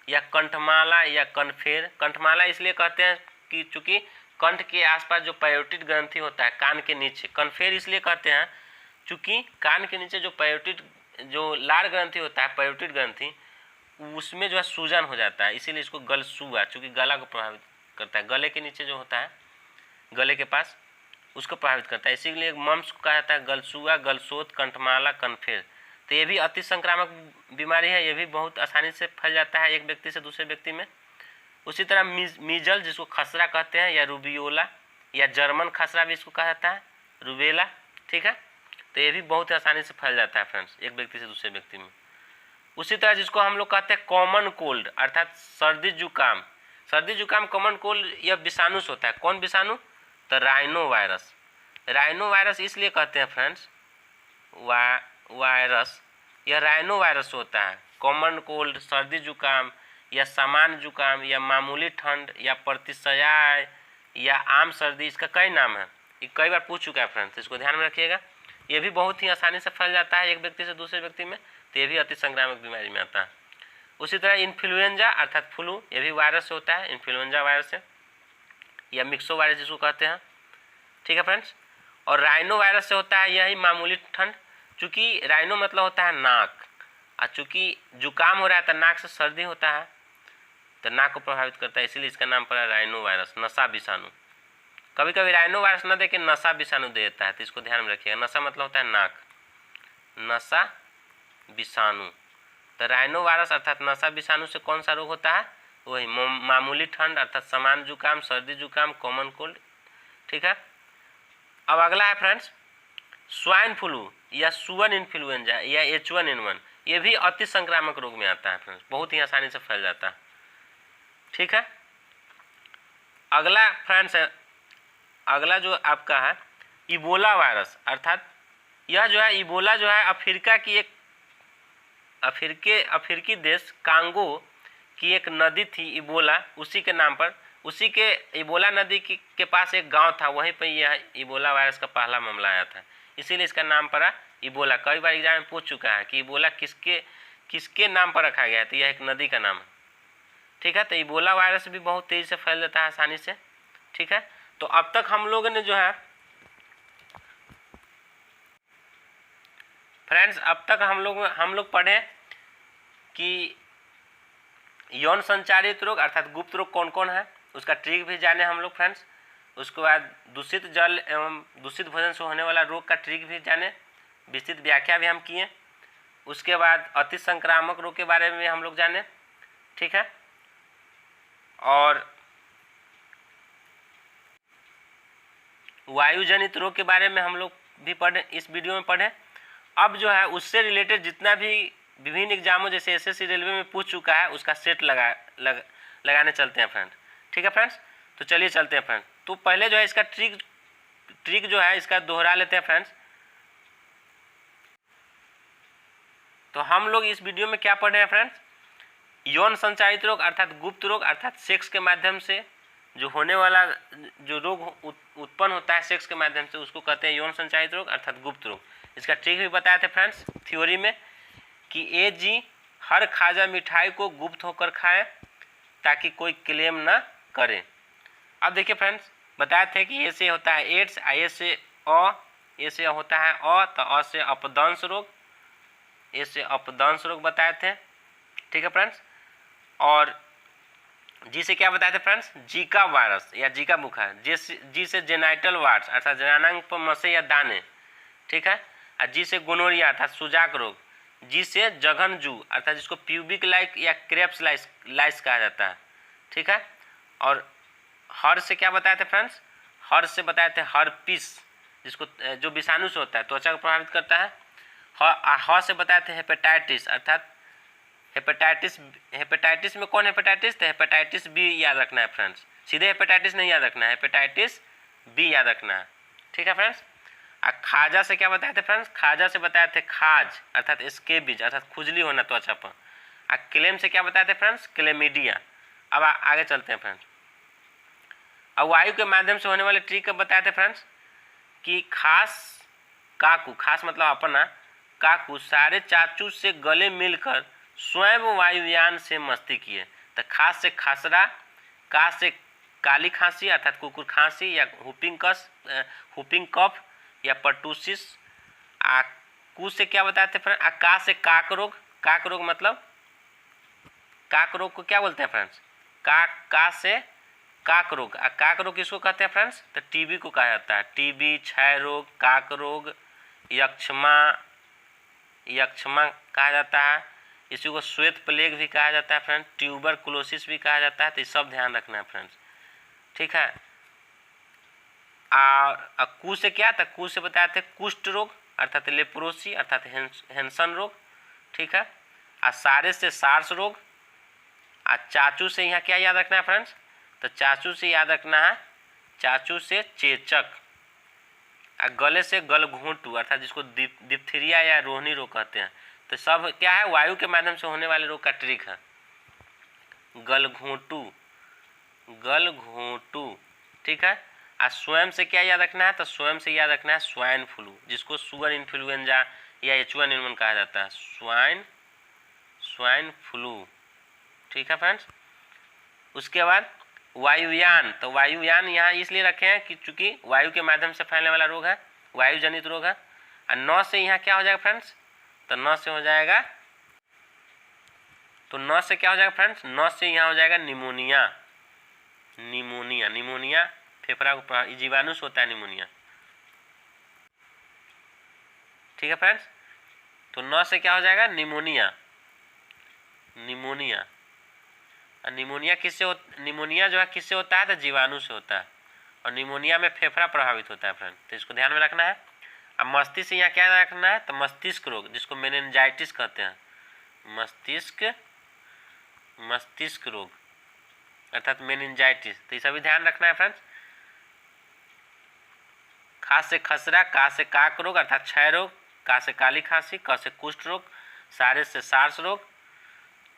या कंठमाला या कनफेर। कंठमाला इसलिए कहते हैं कि चूंकि कंठ के आसपास जो पैरोटिड ग्रंथि होता है कान के नीचे। कनफेर इसलिए कहते हैं चूंकि कान के नीचे जो लार ग्रंथि होता है, पैरोटिड ग्रंथि, उसमें जो है सूजन हो जाता है, इसीलिए इसको गलसुआ, चूँकि गला को प्रभावित करता है, गले के नीचे जो होता है, गले के पास, उसको प्रभावित करता है, इसीलिए मम्स को कहा जाता है गलसुआ, गलसोत, कंठमाला, कनफेर। तो ये भी अति संक्रामक बीमारी है, ये भी बहुत आसानी से फैल जाता है एक व्यक्ति से दूसरे व्यक्ति में। उसी तरह मीजल जिसको खसरा कहते हैं, या रूबियोला या जर्मन खसरा भी इसको कहा जाता है, रूबेला, ठीक है। तो ये भी बहुत आसानी से फैल जाता है फ्रेंड्स एक व्यक्ति से दूसरे व्यक्ति में। उसी तरह जिसको हम लोग कहते हैं कॉमन कोल्ड अर्थात सर्दी जुकाम कॉमन कोल्ड, यह विषाणु से होता है। कौन विषाणु, तो राइनो वायरस इसलिए कहते हैं फ्रेंड्स वायरस, यह राइनो वायरस होता है। कॉमन कोल्ड, सर्दी जुकाम या सामान्य जुकाम या मामूली ठंड या प्रतिशयाय या आम सर्दी, इसका कई नाम है, ये कई बार पूछ चुका है फ्रेंड्स, इसको ध्यान में रखिएगा। ये भी बहुत ही आसानी से फैल जाता है एक व्यक्ति से दूसरे व्यक्ति में, तो ये भी अति संक्रामक बीमारी में आता है। उसी तरह इन्फ्लुएंजा अर्थात फ्लू, ये भी वायरस से होता है, इन्फ्लुएंजा वायरस से या मिक्सो वायरस जिसको कहते हैं, ठीक है फ्रेंड्स। और राइनो वायरस से होता है यही मामूली ठंड, चूँकि राइनो मतलब होता है नाक, और चूँकि जुकाम हो रहा है तो नाक से सर्दी होता है तो नाक को प्रभावित करता है, इसीलिए इसका नाम पड़ा राइनो वायरस, नशा विषाणु। कभी कभी राइनो वायरस न दे के नशा विषाणु दे देता है, तो इसको ध्यान में रखिएगा। नशा मतलब होता है नाक, नशा विषाणु। तो राइनो वायरस अर्थात नशा विषाणु से कौन सा रोग होता है? वही मामूली ठंड अर्थात सामान्य जुकाम, सर्दी जुकाम, कॉमन कोल्ड। ठीक है। अब अगला है फ्रेंड्स स्वाइन फ्लू या सुअर इन्फ्लुएंजा या H1N1। ये भी अति संक्रामक रोग में आता है फ्रेंड्स, बहुत ही आसानी से फैल जाता है। ठीक है। अगला फ्रेंड्स अगला जो आपका है इबोला वायरस, अर्थात यह जो है इबोला जो है अफ्रीका की एक अफ्रीकी देश कांगो की एक नदी थी इबोला, उसी के नाम पर, उसी के इबोला नदी के पास एक गांव था, वहीं पर यह इबोला वायरस का पहला मामला आया था, इसीलिए इसका नाम पड़ा इबोला। कई बार एग्जाम में पूछ चुका है कि इबोला किसके नाम पर रखा गया है, तो यह एक नदी का नाम है। ठीक है। तो इबोला वायरस भी बहुत तेज़ी से फैल जाता है आसानी से। ठीक है। तो अब तक हम लोगों ने जो है फ्रेंड्स अब तक हम लोग पढ़े कि यौन संचारित रोग अर्थात गुप्त रोग कौन कौन है, उसका ट्रिक भी जाने हम लोग फ्रेंड्स। उसके बाद दूषित जल एवं दूषित भोजन से होने वाला रोग का ट्रिक भी जाने, विस्तृत व्याख्या भी हम किए। उसके बाद अति संक्रामक रोग के बारे में हम लोग जाने। ठीक है। और वायुजनित रोग के बारे में हम लोग भी पढ़े, इस वीडियो में पढ़े। अब जो है उससे रिलेटेड जितना भी विभिन्न एग्जामों जैसे एसएससी रेलवे में पूछ चुका है उसका सेट लगाने चलते हैं फ्रेंड। ठीक है फ्रेंड्स। तो चलिए चलते हैं फ्रेंड। तो पहले जो है इसका ट्रिक जो है इसका दोहरा लेते हैं फ्रेंड्स। तो हम लोग इस वीडियो में क्या पढ़ रहे हैं फ्रेंड्स? यौन संचारित रोग अर्थात गुप्त रोग अर्थात सेक्स के माध्यम से जो होने वाला जो रोग उत्पन्न होता है सेक्स के माध्यम से, उसको कहते हैं यौन संचारित रोग अर्थात गुप्त रोग। इसका ट्रिक भी बताए थे फ्रेंड्स थ्योरी में कि जी हर खाजा मिठाई को गुप्त होकर खाएं ताकि कोई क्लेम ना करे। अब देखिए फ्रेंड्स बताए थे कि ए से होता है एड्स, ए से होता है तो अ से अपदंश रोग, ए से अपदंश रोग बताए थे। ठीक है फ्रेंड्स। और जी से क्या बताए थे फ्रेंड्स? जीका वायरस या जीका बुखार। जी से जेनाइटल वार्ड्स अर्थात जनानांग पर मसे या दाने। ठीक है। और जी से गोनोरिया अर्थात सुजाक रोग। जी से जघन जू अर्थात जिसको प्यूबिक लाइक या क्रेप्स लाइस कहा जाता है। ठीक है। और हर से क्या बताए थे फ्रेंड्स? हर से बताए थे हर्पिस, जिसको जो विषाणु से होता है, त्वचा को प्रभावित करता है। ह से बताए थे हेपेटाइटिस अर्थात हेपेटाइटिस में कौन हेपेटाइटिस? तो हेपेटाइटिस बी याद रखना है फ्रेंड्स, सीधे हेपेटाइटिस नहीं याद रखना है, हेपेटाइटिस बी याद रखना है। ठीक है फ्रेंड्स। खाजा से क्या बताए थे फ्रेंड्स? खाजा से बताए थे खाज अर्थात स्केबिज अर्थात खुजली होना त्वचा पर। क्लेम से क्या बताए थे फ्रेंड्स? क्लेमिडिया। अब आगे चलते हैं फ्रेंड्स। अब वायु के माध्यम से होने वाले ट्रिक बताए थे फ्रेंड्स कि खास काकू, खास मतलब अपना काकू सारे चाचू से गले मिलकर स्वयं वायुयान से मस्ती किए। तो खास से खासरा, का से काली खांसी अर्थात कुकुर खांसी या हुपिंग कफ या पर्टूसिस। कू से क्या बताते हैं फ्रेंड? का से काक रोग मतलब काक रोग को क्या बोलते हैं फ्रेंड्स? का से काक रोग। काक रोग किसको कहते हैं फ्रेंड्स? तो टीबी को कहा जाता है। टीबी, क्षय रोग, काक रोग, यक्षमा कहा जाता है, इसी को श्वेत प्लेग भी कहा जाता है फ्रेंड्स, ट्यूबरकुलोसिस भी कहा जाता है। तो ये सब ध्यान रखना है फ्रेंड्स। ठीक है। कू से क्या था? कू से बताए थे कुष्ठ रोग अर्थात लेप्रोसी अर्थात हेंसन रोग। ठीक है। सारे से सार्स रोग। चाचू से यहाँ क्या याद रखना है फ्रेंड्स? तो चाचू से याद रखना है, चाचू से चेचक। गले से गलघोंटू अर्थात जिसको डिप्थीरिया या रोहिणी रोग कहते हैं। तो सब क्या है? वायु के माध्यम से होने वाले रोग का ट्रिक है। गलघोंटू। ठीक है। स्वयं से क्या याद रखना है? तो स्वयं से याद रखना है स्वाइन फ्लू, जिसको सुअर इन्फ्लुएंजा या H1N1 कहा जाता है, स्वाइन फ्लू। ठीक है फ्रेंड्स। उसके बाद वायुयान, तो वायुयान यहाँ इसलिए रखे हैं कि चूंकि वायु के माध्यम से फैलने वाला रोग है, वायु जनित रोग है। और 9 से यहाँ क्या हो जाएगा फ्रेंड्स, तो 9 से हो जाएगा, तो 9 से क्या हो जाएगा फ्रेंड्स, 9 से यहाँ हो जाएगा निमोनिया। निमोनिया, निमोनिया फेफड़ा को जीवाणु से होता है निमोनिया। ठीक है फ्रेंड्स, तो 9 से क्या हो जाएगा निमोनिया। निमोनिया, निमोनिया किससे निमोनिया जो है किससे होता है, तो जीवाणु से होता है। और निमोनिया में फेफड़ा प्रभावित होता है फ्रेंड, तो इसको ध्यान में रखना है। अब मस्तिष्क यहाँ क्या रखना है, तो मस्तिष्क रोग जिसको मेनिंजाइटिस कहते हैं, मस्तिष्क रोग अर्थात मेनिंजाइटिस, तो ये सभी ध्यान रखना है फ्रेंड्स। खा से खसरा, का से काक रोग अर्थात क्षय रोग, का से काली खांसी, क से कुष्ठ रोग, सारे से सार्स रोग,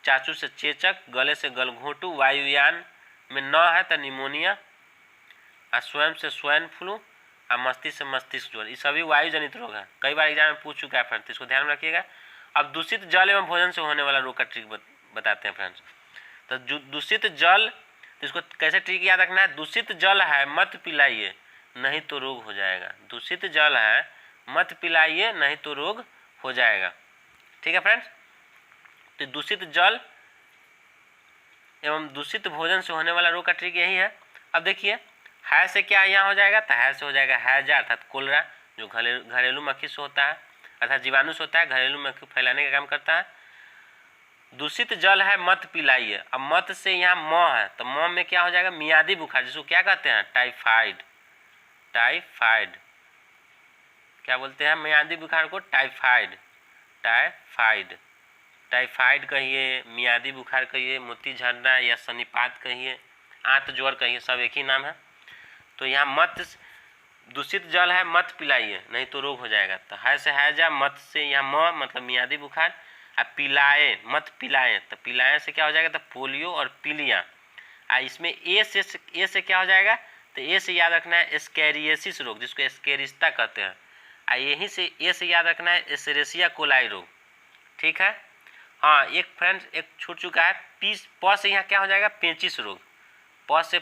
चाचू से चेचक, गले से गलघोंटू, वायुयान में 9 है तो निमोनिया, और स्वयं से स्वाइन फ्लू, और मस्तिष्क से मस्तिष्क ज्वर, ये सभी वायु जनित रोग है। कई बार एग्जाम में पूछ चुका है फ्रेंड्स, इसको ध्यान में रखिएगा। अब दूषित जल एवं भोजन से होने वाला रोग का ट्रिक बताते हैं फ्रेंड्स। तो दूषित जल, तो इसको कैसे ट्रिक याद रखना है, दूषित जल है मत पिलाइए नहीं तो रोग हो जाएगा। दूषित जल है मत पिलाइए नहीं तो रोग हो जाएगा। ठीक है फ्रेंड्स, तो दूषित जल एवं दूषित भोजन से होने वाला रोग का ट्रिक यही है। अब देखिए है से क्या यहाँ हो जाएगा, तो है से हो जाएगा हैजा अर्थात कोलरा, जो घरेलू मक्खी से होता है अर्थात जीवाणु से होता है, घरेलू मक्खी फैलाने का काम करता है। दूषित जल है मत पिलाइए, अब मत से यहाँ म है तो म में क्या हो जाएगा, मियादी बुखार, जिसको क्या कहते हैं, टाइफाइड। टाइफाइड क्या बोलते हैं, मियादी बुखार को टाइफाइड। टाइफाइड, टाइफाइड कहिए, मियादी बुखार कहिए, मोती झरना या सन्निपात कहिए, आंत ज्वर कहिए, सब एक ही नाम है। तो यहाँ मत, दूषित जल है मत पिलाइए नहीं तो रोग हो जाएगा, तो है से हैजा, मत से यहाँ म मतलब मियादी बुखार, और पिलाए मत पिलाए, तो पिलाए से क्या हो जाएगा, तो पोलियो और पीलिया। इसमें ए से क्या हो जाएगा, तो ए से याद रखना है एस्केरियासिस रोग, जिसको एस्केरिस्ता कहते हैं। यहीं से ए से याद रखना है एस्चेरिचिया कोलाई रोग। ठीक है, हाँ एक फ्रेंड्स एक छूट चुका है, प से यहाँ क्या हो जाएगा, पेचिस रोग। प से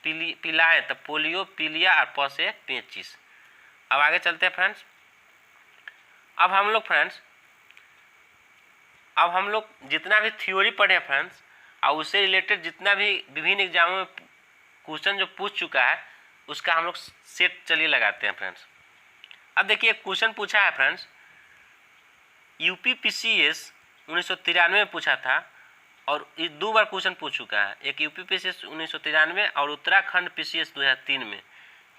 पिलाए तो पोलियो, पीलिया, और प से पेचिस। अब आगे चलते हैं फ्रेंड्स। अब हम लोग जितना भी थ्योरी पढ़े फ्रेंड्स, और उससे रिलेटेड जितना भी विभिन्न एग्जामों में क्वेश्चन जो पूछ चुका है उसका हम लोग सेट चलिए लगाते हैं फ्रेंड्स। अब देखिए क्वेश्चन पूछा है फ्रेंड्स, यूपीपीसीएस 1993 में पूछा था और ये 2 बार क्वेश्चन पूछ चुका है, एक यूपीपीसीएस 1993 और उत्तराखंड पीसीएस 2003 में।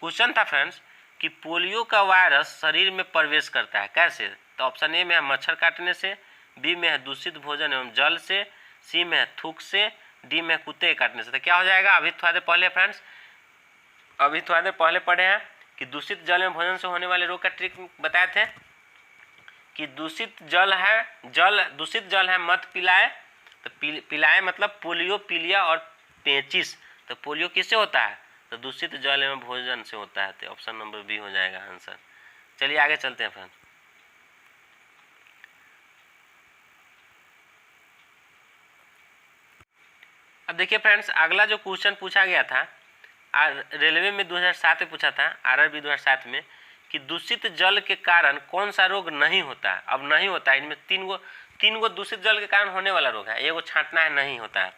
क्वेश्चन था फ्रेंड्स कि पोलियो का वायरस शरीर में प्रवेश करता है कैसे, तो ऑप्शन ए में है मच्छर काटने से, बी में है दूषित भोजन एवं जल से, सी में है थूक से, डी में कुत्ते काटने से। तो क्या हो जाएगा, अभी थोड़ा देर पहले पढ़े हैं कि दूषित जल एवं भोजन से होने वाले रोग का ट्रिक बताए थे कि दूषित जल है मत पिलाए, तो पिलाए मतलब पोलियो, पीलिया और पेचिस। तो पोलियो किससे होता है, तो दूषित जल एवं भोजन से होता है, तो ऑप्शन नंबर बी हो जाएगा आंसर। चलिए आगे चलते हैं फ्रेंड्स। अब देखिए फ्रेंड्स, अगला जो क्वेश्चन पूछा गया था रेलवे में 2007 में पूछा था, आरआरबी 2007 में, कि दूषित जल के कारण कौन सा रोग नहीं होता है। अब नहीं होता है, इनमें तीन गो दूषित जल के कारण होने वाला रोग है, एगो छांटना है नहीं होता है।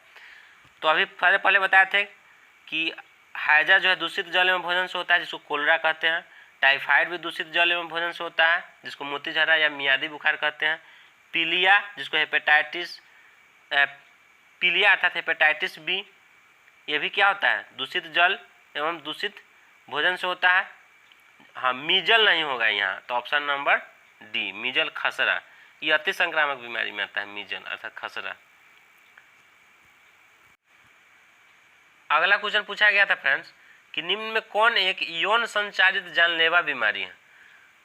तो अभी पहले बताए थे कि हैजा जो है दूषित जल एवं भोजन से होता है, जिसको कोलरा कहते हैं। टाइफाइड भी दूषित जल एवं भोजन से होता है, जिसको मोती झरा या मियादी बुखार कहते हैं। पीलिया जिसको हेपेटाइटिस, पीलिया अर्थात हेपेटाइटिस बी, ये भी क्या होता है, दूषित जल एवं दूषित भोजन से होता है। हाँ, मीजल नहीं होगा यहाँ, तो ऑप्शन नंबर डी मीजल खसरा, ये अति संक्रामक बीमारी में आता है मीजल अर्थात खसरा। अगला क्वेश्चन पूछा गया था फ्रेंड्स कि निम्न में कौन एक यौन संचारित जानलेवा बीमारी है।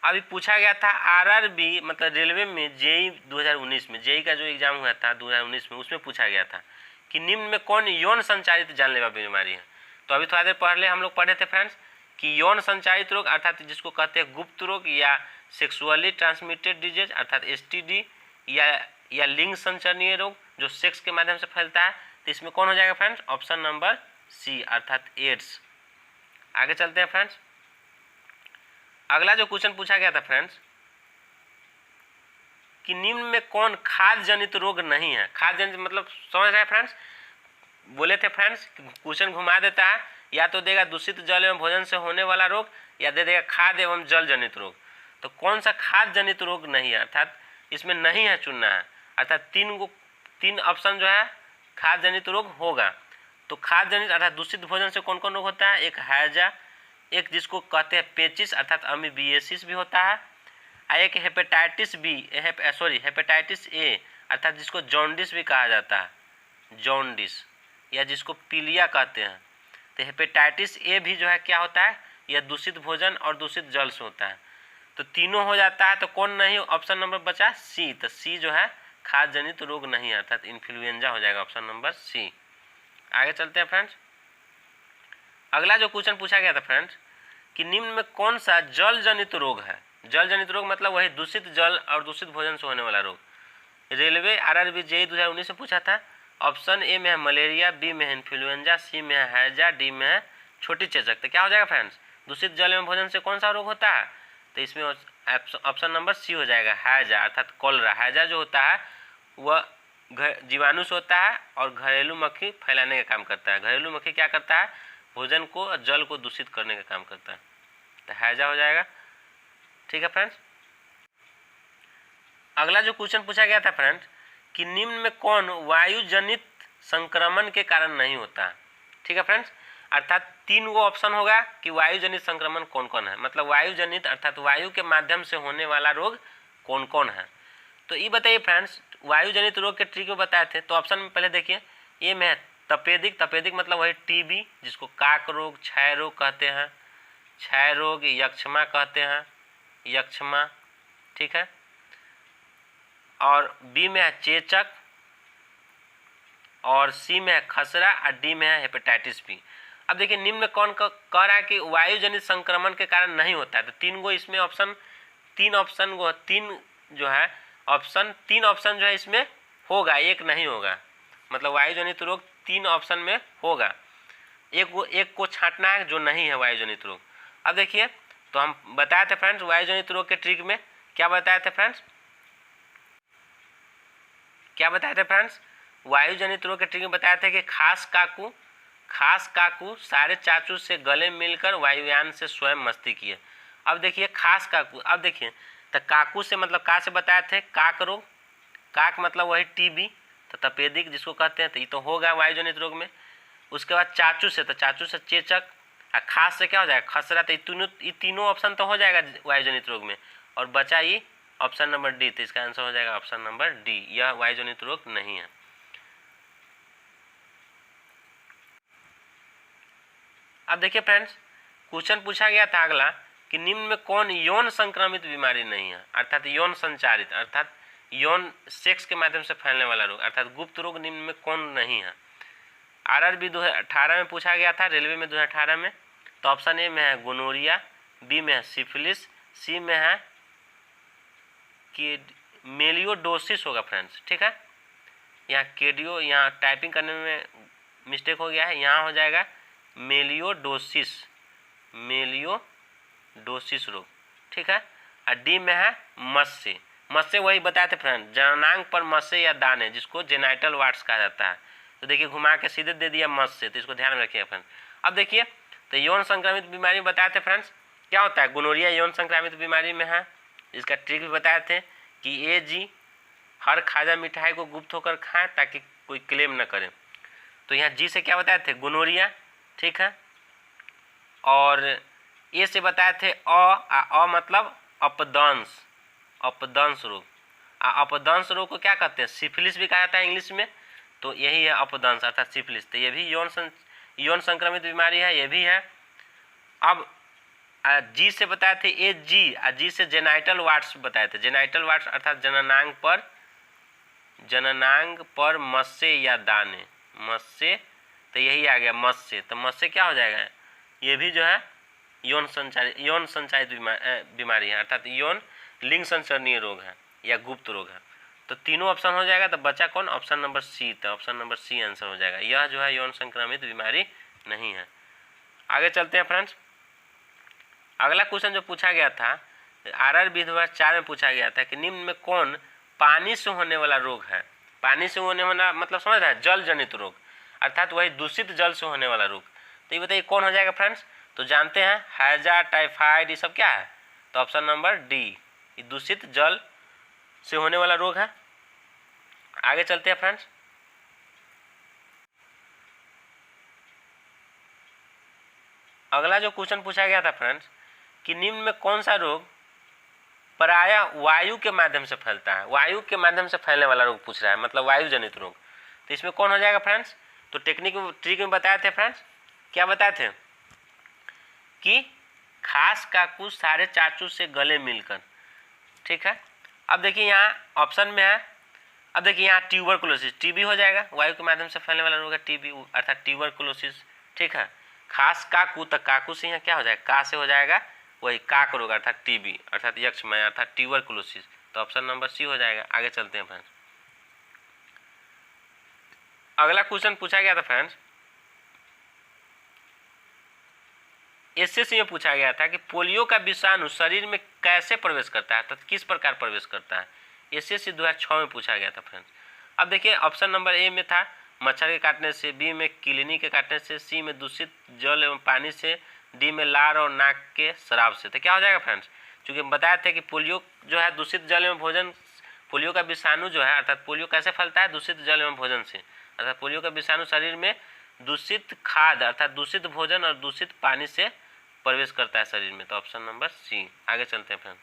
अभी पूछा गया था आरआरबी मतलब रेलवे में जेई 2019 में, जेई का जो एग्जाम हुआ था 2019 में, उसमें पूछा गया था कि निम्न में कौन यौन संचारित जानलेवा बीमारी है। तो अभी थोड़ा देर पहले हम लोग पढ़े थे फ्रेंड्स कि यौन संचारित रोग अर्थात जिसको कहते हैं गुप्त रोग या सेक्सुअली ट्रांसमिटेड डिजीज अर्थात एसटीडी, या लिंग संचरणीय रोग जो सेक्स के माध्यम से फैलता है। तो इसमें कौन हो जाएगा फ्रेंड्स, ऑप्शन नंबर सी अर्थात एड्स। आगे चलते हैं फ्रेंड्स। अगला जो क्वेश्चन पूछा गया था फ्रेंड्स कि निम्न में कौन खाद्य जनित रोग नहीं है। खाद्य जनित मतलब समझ रहे हैं फ्रेंड्स, बोले थे फ्रेंड्स क्वेश्चन घुमा देता है, या तो देगा दूषित जल एवं भोजन से होने वाला रोग या दे देगा खाद्य एवं जल जनित रोग। तो कौन सा खाद्य जनित रोग नहीं है, अर्थात इसमें नहीं है चुनना है, अर्थात तीन ऑप्शन जो है खाद्य जनित रोग होगा। तो खाद्य जनित अर्थात दूषित भोजन से कौन कौन रोग होता है, एक हैजा, एक जिसको कहते हैं पेचिस अर्थात अमीबिएसिस भी होता है, एक हेपेटाइटिस बी हेपेटाइटिस ए अर्थात जिसको जॉन्डिस भी कहा जाता है, जॉन्डिस, या जिसको पीलिया कहते हैं। तो हेपेटाइटिस ए भी जो है क्या होता है, यह दूषित भोजन और दूषित जल से होता है। तो तीनों हो जाता है, तो कौन नहीं, ऑप्शन नंबर बचा सी। तो सी जो है खाद्य जनित रोग नहीं है, अर्थात इन्फ्लुएंजा हो जाएगा ऑप्शन नंबर सी। आगे चलते हैं फ्रेंड्स। अगला जो क्वेश्चन पूछा गया था फ्रेंड्स कि निम्न में कौन सा जल जनित रोग है। जल जनित रोग मतलब वही दूषित जल और दूषित भोजन से होने वाला रोग। रेलवे RRB JEE 2019 से पूछा था। ऑप्शन ए में है मलेरिया, बी में है इन्फ्लुएंजा, सी में है हैजा, डी में है छोटी चेचक। तो क्या हो जाएगा फ्रेंड्स, दूषित जल एवं भोजन से कौन सा रोग होता है, तो इसमें ऑप्शन नंबर सी हो जाएगा हैजा अर्थात कॉलरा। हैजा जो होता है वह जीवाणु से होता है और घरेलू मक्खी फैलाने का काम करता है। घरेलू मक्खी क्या करता है, भोजन को और जल को दूषित करने का काम करता है। तो हैजा हो जाएगा। ठीक है फ्रेंड्स। अगला जो क्वेश्चन पूछा गया था फ्रेंड्स कि निम्न में कौन वायु जनित संक्रमण के कारण नहीं होता। ठीक है फ्रेंड्स, अर्थात 3 गो ऑप्शन होगा कि वायु जनित संक्रमण कौन कौन है, मतलब वायु जनित अर्थात वायु के माध्यम से होने वाला रोग कौन कौन है। तो ये बताइए फ्रेंड्स, वायु जनित रोग के ट्रिक में बताए थे। तो ऑप्शन में पहले देखिए, ए में है तपेदिक। तपेदिक मतलब वही टीबी जिसको काक रोग, क्षय रोग कहते हैं, क्षय रोग, यक्षमा कहते हैं, यक्षमा। ठीक है। और बी में है चेचक, और सी में है खसरा, और डी में है हेपेटाइटिस बी। अब देखिए निम्न में कौन कह रहा है कि वायु जनित संक्रमण के कारण नहीं होता है। तो 3 गो इसमें ऑप्शन, 3 ऑप्शन जो है इसमें होगा, एक नहीं होगा, मतलब वायु जनित रोग 3 ऑप्शन में होगा। एक को छांटना है जो नहीं है वायु जनित रोग। अब देखिए, तो हम बताए थे फ्रेंड्स वायु जनित रोग के ट्रिक में क्या बताए थे फ्रेंड्स, वायु जनित रोग के ट्रिक में बताए थे कि खास काकू सारे चाचू से गले मिलकर वायुयान से स्वयं मस्ती किए। अब देखिए खास काकू, अब देखिए तो काकू से मतलब का से बताए थे काक रोग, काक मतलब वही टीबी, तो तपेदिक जिसको कहते हैं, तो ये तो होगा वायु जनित रोग में। उसके बाद चाचू से, तो चाचू से चेचक, और खास से क्या हो जाएगा खसरा। तो ये तीनों ऑप्शन तो हो जाएगा वायु जनित रोग में, और बचा ये ऑप्शन नंबर डी। तो इसका आंसर हो जाएगा ऑप्शन नंबर डी, यह वायु जनित रोग नहीं है। अब देखिए फ्रेंड्स, क्वेश्चन पूछा गया था अगला कि निम्न में कौन यौन संक्रमित बीमारी नहीं है, अर्थात यौन संचारित, अर्थात यौन सेक्स के माध्यम से फैलने वाला रोग, अर्थात गुप्त रोग निम्न में कौन नहीं है। RRB 2018 में पूछा गया था, रेलवे में 2018 में। तो ऑप्शन ए में है गोनोरिया, बी में है सिफिलिस, सी में है कि मेलियोडोसिस होगा फ्रेंड्स। ठीक है, यहाँ केडियो, यहाँ टाइपिंग करने में मिस्टेक हो गया है, यहाँ हो जाएगा मेलियोडोसिस रोग। ठीक है। और डी में है मत्स्य। मत्स्य वही बताए थे फ्रेंड, जननांग पर मत्स्य या दाने जिसको जेनाइटल वार्ड्स कहा जाता है। तो देखिए घुमा के सीधे दे दिया मत्स्य, तो इसको ध्यान में रखिए फ्रेंड। अब देखिए तो यौन संक्रमित बीमारी बताए थे फ्रेंड्स, क्या होता है गोनोरिया यौन संक्रमित बीमारी में है। इसका ट्रिक भी बताए थे कि जी हर खाजा मिठाई को गुप्त होकर खाएं ताकि कोई क्लेम न करे। तो यहाँ जी से क्या बताए थे गोनोरिया। ठीक है। और ए से बताए थे अ मतलब अपदंश रोग। अपदंश रोग को क्या कहते हैं, सिफिलिस भी कहा जाता है इंग्लिश में। तो यही है अपदंश अर्थात सिफिलिस। तो ये भी यौन संक्रमित बीमारी है, ये भी है। अब जी से बताए थे जी से जेनाइटल वार्ड्स बताए थे। जेनाइटल वार्ड्स अर्थात जननांग पर मत्स्य या दाने, मत्स्य, तो यही आ गया मत्स्य। तो मत्स्य क्या हो जाएगा, ये भी जो है यौन संचारित बीमारी है, अर्थात यौन लिंग संसरणीय रोग है या गुप्त रोग है। तो तीनों ऑप्शन हो जाएगा। तो बचा कौन, ऑप्शन नंबर सी। तो ऑप्शन नंबर सी आंसर हो जाएगा, यह जो है यौन संक्रमित बीमारी नहीं है। आगे चलते हैं फ्रेंड्स। अगला क्वेश्चन जो पूछा गया था RR 2004 में पूछा गया था कि निम्न में कौन पानी से होने वाला रोग है। पानी से होने वाला मतलब समझ रहे हैं, जल जनित रोग, अर्थात वही दूषित जल से होने वाला रोग। तो ये बताइए कौन हो जाएगा फ्रेंड्स। तो जानते हैं हैजा, टाइफाइड, ये सब क्या है। तो ऑप्शन नंबर डी, ये दूषित जल से होने वाला रोग है। आगे चलते हैं फ्रेंड्स। अगला जो क्वेश्चन पूछा गया था फ्रेंड्स कि निम्न में कौन सा रोग प्रायः वायु के माध्यम से फैलता है। वायु के माध्यम से फैलने वाला रोग पूछ रहा है, मतलब वायु जनित रोग। तो इसमें कौन हो जाएगा फ्रेंड्स। तो ट्रिक में बताए थे फ्रेंड्स, क्या बताए थे कि खास काकूस सारे चाचू से गले मिलकर। ठीक है, अब देखिए यहाँ ऑप्शन में है, अब देखिए यहाँ ट्यूबरकुलोसिस, टीबी हो जाएगा, वायु के माध्यम से फैलने वाला रोग है टीबी अर्थात ट्यूबरकुलोसिस। ठीक है, खास काकू, तक काकू से यहाँ क्या हो जाएगा, का से हो जाएगा वही काक रोग अर्थात टीबी अर्थात यक्षमय अर्थात ट्यूबरकुलोसिस। तो ऑप्शन नंबर सी हो जाएगा। आगे चलते हैं फ्रेंड्स। अगला क्वेश्चन पूछा गया था फ्रेंड्स, एसएससी में पूछा गया था कि पोलियो का विषाणु शरीर में कैसे प्रवेश करता है, तो किस प्रकार प्रवेश करता है। एसएससी 2006 में पूछा गया था फ्रेंड्स। अब देखिए ऑप्शन नंबर ए में था मच्छर के काटने से, बी में किलनी के काटने से, सी में दूषित जल एवं पानी से, डी में लार और नाक के शराब से। तो क्या हो जाएगा फ्रेंड्स, चूँकि बताया थे कि पोलियो जो है दूषित जल एवं भोजन, पोलियो का विषाणु जो है अर्थात पोलियो कैसे फैलता है, दूषित जल एवं भोजन से, अर्थात पोलियो का विषाणु शरीर में दूषित खाद्य अर्थात दूषित भोजन और दूषित पानी से प्रवेश करता है शरीर में। तो ऑप्शन नंबर सी। आगे चलते हैं फ्रेंड।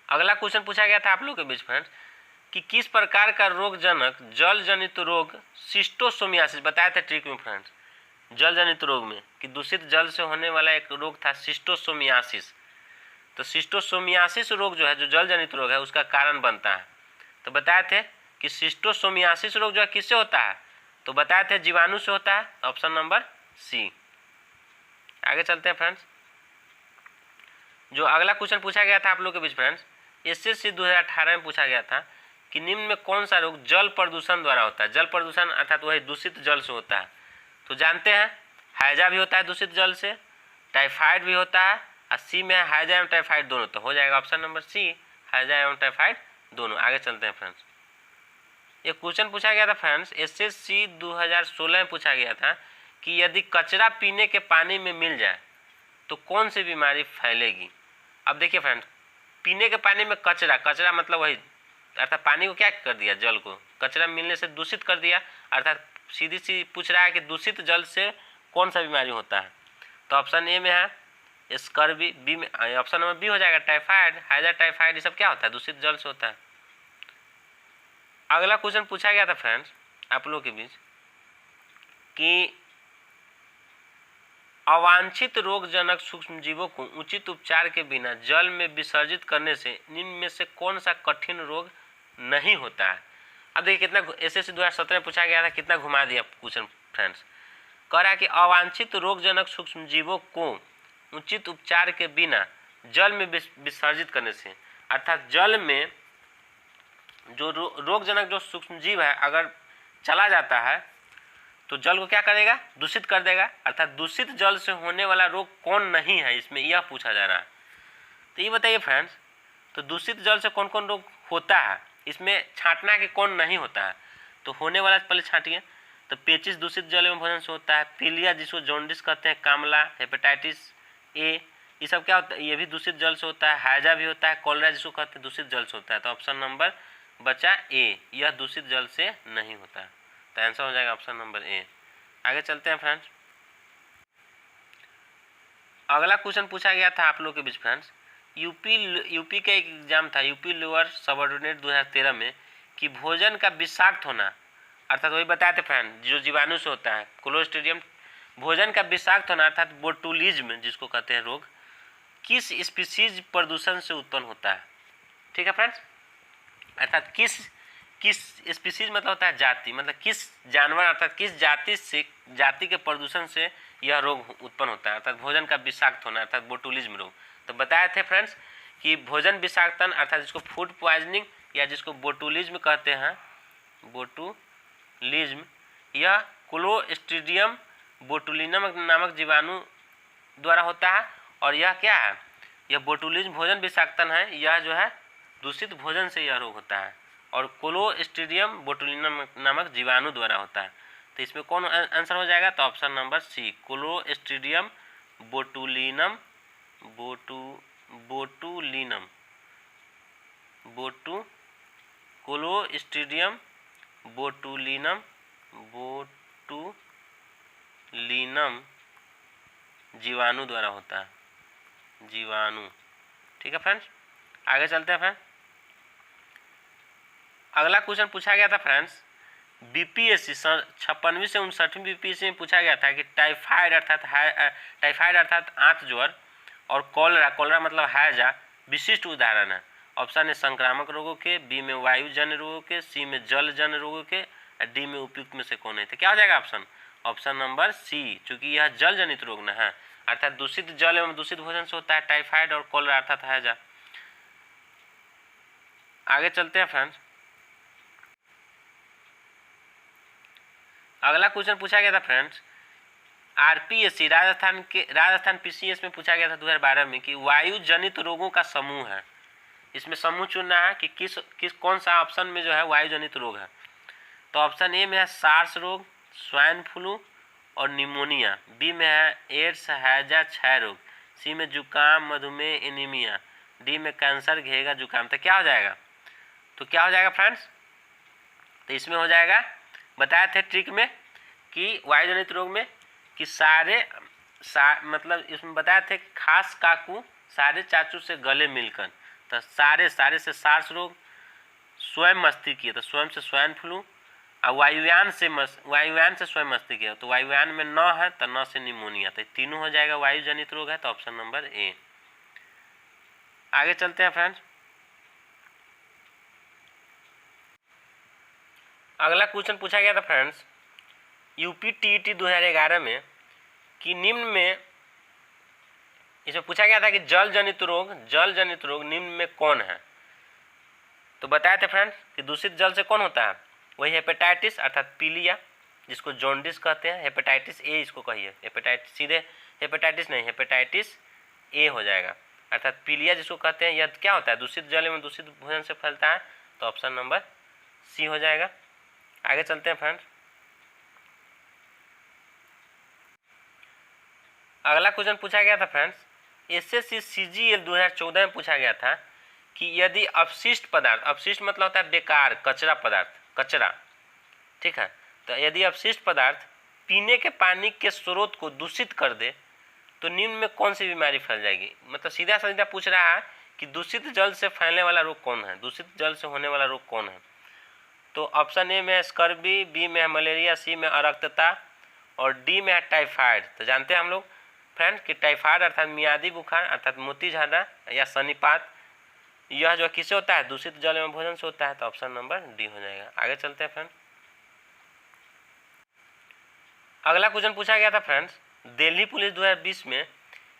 अगला क्वेश्चन पूछा गया था आप लोगों के बीच फ्रेंड्स कि किस प्रकार का रोग जनक जल जनित रोग सिस्टोसोमियासिस, बताया था ट्रिक में फ्रेंड्स, जल जनित रोग में कि दूषित जल से होने वाला एक रोग था सिस्टोसोमियासिस। तो सिस्टोसोमियासिस रोग जो है, जो जल जनित रोग है, उसका कारण बनता है। तो बताए थे कि सिस्टोसोमियासिस रोग जो है किससे होता है, तो बताए थे जीवाणु से होता है। Option number C. आगे चलते हैं फ्रेंड्स। जो अगला क्वेश्चन पूछा गया था आप लोग के बीच फ्रेंड्स, एसएससी 2018 में पूछा गया था कि निम्न में कौन सा रोग जल प्रदूषण द्वारा होता है। जल प्रदूषण अर्थात वही दूषित जल से होता है। तो जानते हैं हैजा भी होता है दूषित जल से, टाइफाइड भी होता है, और सी में हैजा एवं टाइफाइड दोनों। तो हो जाएगा ऑप्शन नंबर सी, हैजा एवं टाइफाइड दोनों। आगे चलते हैं फ्रेंड्स। ये क्वेश्चन पूछा गया था फ्रेंड्स, एसएससी 2016 में पूछा गया था कि यदि कचरा पीने के पानी में मिल जाए तो कौन सी बीमारी फैलेगी। अब देखिए फ्रेंड्स, पीने के पानी में कचरा, कचरा मतलब वही अर्थात पानी को क्या कर दिया, जल को कचरा मिलने से दूषित कर दिया, अर्थात सीधी सी पूछ रहा है कि दूषित जल से कौन सा बीमारी होता है। तो ऑप्शन ए में है स्कर्वी, बी में ऑप्शन नंबर बी हो जाएगा टाइफाइड, हैजा टाइफाइड, ये सब क्या होता है, दूषित जल से होता है। अगला क्वेश्चन पूछा गया था फ्रेंड्स आप लोगों के बीच कि अवांछित रोगजनक सूक्ष्मजीवों को उचित उपचार के बिना जल में विसर्जित करने से निम्न में से कौन सा कठिन रोग नहीं होता है। अब देखिए कितना एसएससी 2017 में पूछा गया था, कितना घुमा दिया क्वेश्चन फ्रेंड्स। कह रहा है कि अवांछित रोगजनक सूक्ष्मजीवों को उचित उपचार के बिना जल में विसर्जित करने से, अर्थात जल में जो रोगजनक जो सूक्ष्मजीव है अगर चला जाता है तो जल को क्या करेगा, दूषित कर देगा। अर्थात दूषित जल से होने वाला रोग कौन नहीं है, इसमें यह पूछा जा रहा है। तो ये बताइए फ्रेंड्स, तो दूषित जल से कौन कौन रोग होता है, इसमें छांटना कि कौन नहीं होता है। तो होने वाला पहले छांटिए। तो पेचिस दूषित जल एवं भोजन से होता है, पीलिया जिसको जॉन्डिस कहते हैं, कामला, हेपेटाइटिस ए, ये सब क्या होता है, ये भी दूषित जल से होता है। हैजा भी होता है, कॉलरा जिसको कहते हैं दूषित जल से होता है। तो ऑप्शन नंबर बचा ए, यह दूषित जल से नहीं होता है। तो आंसर हो जाएगा ऑप्शन नंबर ए। आगे चलते हैं फ्रेंड्स। अगला क्वेश्चन पूछा गया था आप लोग के बीच फ्रेंड्स, यूपी का एक एग्जाम था, यूपी लोअर सबऑर्डिनेट 2013 में, कि भोजन का विषाक्त होना, अर्थात वही बताए थे फ्रेंड जो जीवाणु से होता है, क्लोस्ट्रीडियम, भोजन का विषाक्त होना अर्थात बोटुलिज्म जिसको कहते हैं रोग, किस स्पीसीज प्रदूषण से उत्पन्न होता है। ठीक है फ्रेंड्स, अर्थात किस स्पीसीज मतलब होता है जाति, मतलब किस जानवर अर्थात किस जाति के प्रदूषण से यह रोग उत्पन्न होता है, अर्थात भोजन का विषाक्त होना अर्थात बोटुलिज्म रोग। तो बताए थे फ्रेंड्स कि भोजन विषाक्तन अर्थात जिसको फूड पॉइजनिंग या जिसको बोटुलिज्म कहते हैं, बोटुलिज्म, यह क्लोस्ट्रीडियम बोटुलिनम नामक जीवाणु द्वारा होता है। और यह क्या है, यह बोटुलिज्म भोजन विषाक्तन है, यह जो है दूषित भोजन से यह रोग होता है और क्लोस्ट्रीडियम बोटुलिनम नामक जीवाणु द्वारा होता है। तो इसमें कौन आंसर हो जाएगा, तो option number C Clostridium botulinum Clostridium botulinum जीवाणु द्वारा होता है, जीवाणु। ठीक है फ्रेंड्स, आगे चलते हैं फ्रेंड्स। अगला क्वेश्चन पूछा गया था फ्रेंड्स बीपीएससी 56वीं से 59वीं बीपीएससी में पूछा गया था कि टाइफाइड अर्थात आंत ज्वर और कॉलरा मतलब हैजा विशिष्ट उदाहरण है। ऑप्शन ए संक्रामक रोगों के, बी में वायुजन्य रोगों के, सी में जलजन्य रोगों के, डी में उपयुक्त में से कौन है। तो क्या हो जाएगा ऑप्शन नंबर सी, चूंकि यह जल जनित रोग न है, अर्थात दूषित जल एवं दूषित भोजन से होता है टाइफाइड और कॉलरा अर्थात हैजा। आगे चलते हैं फ्रेंड्स। अगला क्वेश्चन पूछा गया था फ्रेंड्स आरपीएससी राजस्थान पीसीएस में पूछा गया था 2012 में कि वायु जनित रोगों का समूह है। इसमें समूह चुनना है कि किस कौन सा ऑप्शन में जो है वायु जनित रोग है। तो ऑप्शन ए में है सार्स रोग, स्वाइन फ्लू और निमोनिया, बी में है एड्स हैजा क्षय रोग, सी में जुकाम मधुमेह एनीमिया, डी में कैंसर घेगा जुकाम। तो क्या हो जाएगा, फ्रेंड्स, तो इसमें हो जाएगा, बताए थे ट्रिक में कि वायुजनित रोग में कि मतलब इसमें बताए थे खास काकू सारे चाचू से गले मिलकर, तो सारे से सार्स रोग, स्वयं मस्तिष्कीय तो स्वयं से स्वाइन फ्लू और वायुयान से स्वयं मस्तिष्कीय, तो वायुयान में न है तो न से निमोनिया। तो तीनों हो जाएगा वायुजनित रोग है, तो ऑप्शन नंबर ए। आगे चलते हैं फ्रेंड्स। अगला क्वेश्चन पूछा गया था फ्रेंड्स यूपी टीईटी 2011 में कि निम्न में, इसमें पूछा गया था कि जल जनित रोग निम्न में कौन है। तो बताए थे फ्रेंड्स कि दूषित जल से कौन होता है, वही हेपेटाइटिस अर्थात पीलिया जिसको जॉन्डिस कहते हैं, हेपेटाइटिस ए इसको कहिए, हेपेटाइटिस ए हो जाएगा, अर्थात पीलिया जिसको कहते हैं। यह क्या होता है, दूषित जल एवं दूषित भोजन से फैलता है, तो ऑप्शन नंबर सी हो जाएगा। आगे चलते हैं फ्रेंड्स। अगला क्वेश्चन पूछा गया था फ्रेंड्स एसएससी सीजीएल 2014 में पूछा गया था कि यदि अपशिष्ट मतलब होता है बेकार कचरा, ठीक है, तो यदि अपशिष्ट पदार्थ पीने के पानी के स्रोत को दूषित कर दे तो निम्न में कौन सी बीमारी फैल जाएगी। मतलब सीधा पूछ रहा है कि दूषित जल से फैलने वाला रोग कौन है, दूषित जल से होने वाला रोग कौन है। तो ऑप्शन ए में है स्कर्बी, बी में है मलेरिया, सी में अरक्तता और डी में है टाइफाइड। तो जानते हैं हम लोग फ्रेंड्स कि टाइफाइड अर्थात मियादी बुखार अर्थात मोती झरना या सन्निपात, यह जो किससे होता है, दूषित जल एवं भोजन से होता है, तो ऑप्शन नंबर डी हो जाएगा। आगे चलते हैं फ्रेंड्स। अगला क्वेश्चन पूछा गया था फ्रेंड्स दिल्ली पुलिस 2020 में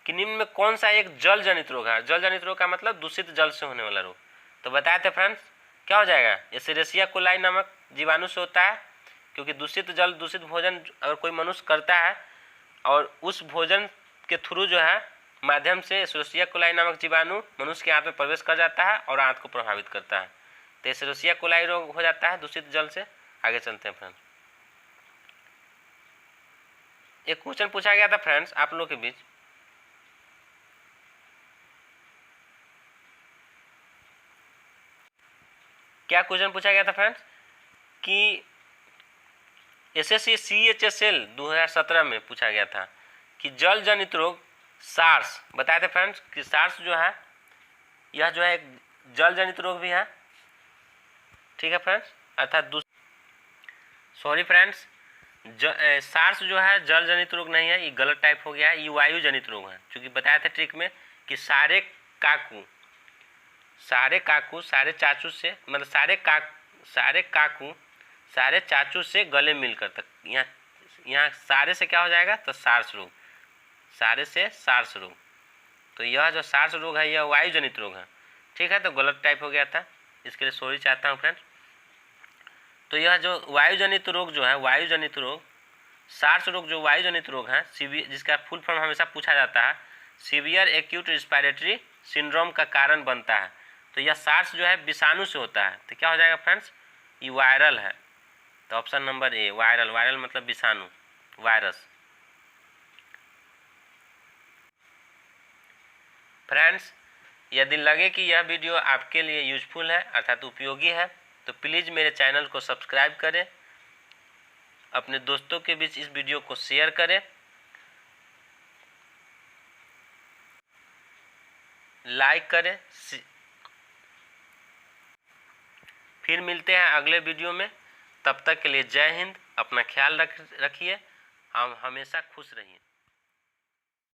कि निम्न में कौन सा एक जल जनित रोग है। जल जनित रोग का मतलब दूषित जल से होने वाला रोग। तो बताए थे फ्रेंड्स क्या हो जाएगा, एशेरेसिया कोलाई नामक जीवाणु से होता है, क्योंकि दूषित जल दूषित भोजन अगर कोई मनुष्य करता है और उस भोजन के थ्रू जो है माध्यम से एशेरेसिया कोलाई नामक जीवाणु मनुष्य के आंत में प्रवेश कर जाता है और आंत को प्रभावित करता है, तो एशेरेसिया कोलाई रोग हो जाता है दूषित जल से। आगे चलते हैं फ्रेंड्स। एक क्वेश्चन पूछा गया था फ्रेंड्स आप लोग के बीच क्या क्वेश्चन पूछा गया था फ्रेंड्स कि एसएससी सीएचएसएल 2017 में पूछा गया था कि जल जनित रोग सार्स, बताए थे फ्रेंड्स कि सार्स जो है यह जो है एक जल जनित रोग भी है, ठीक है फ्रेंड्स, अर्थात सॉरी फ्रेंड्स सार्स जो है जल जनित रोग नहीं है, ये गलत टाइप हो गया है, ये वायु जनित रोग है। क्योंकि बताया था ट्रिक में कि सारे चाचू से मतलब सारे चाचू से गले मिलकर तक यहाँ सारे से क्या हो जाएगा, तो सार्स रोग, सारे से सार्स रोग। तो यह जो सार्स रोग है यह वायु जनित रोग है, ठीक है, तो गलत टाइप हो गया था, इसके लिए सॉरी चाहता हूँ फ्रेंड्स। तो यह जो वायुजनित रोग जो है, वायुजनित रोग, सार्स रोग जो वायुजनित रोग है, जिसका फुल फॉर्म हमेशा पूछा जाता है, सीवियर एक्यूट रिस्पायरेटरी सिंड्रोम का कारण बनता है। तो यह सार्स जो है विषाणु से होता है। तो क्या हो जाएगा फ्रेंड्स, ये वायरल है। तो option number A viral, viral मतलब विषाणु, वायरस। फ्रेंड्स, यदि लगे कि यह वीडियो आपके लिए यूजफुल है अर्थात उपयोगी है तो प्लीज़ मेरे चैनल को सब्सक्राइब करें, अपने दोस्तों के बीच इस वीडियो को शेयर करें, लाइक करें। फिर मिलते हैं अगले वीडियो में। तब तक के लिए जय हिंद। अपना ख्याल रखिए। हम हमेशा खुश रहिए।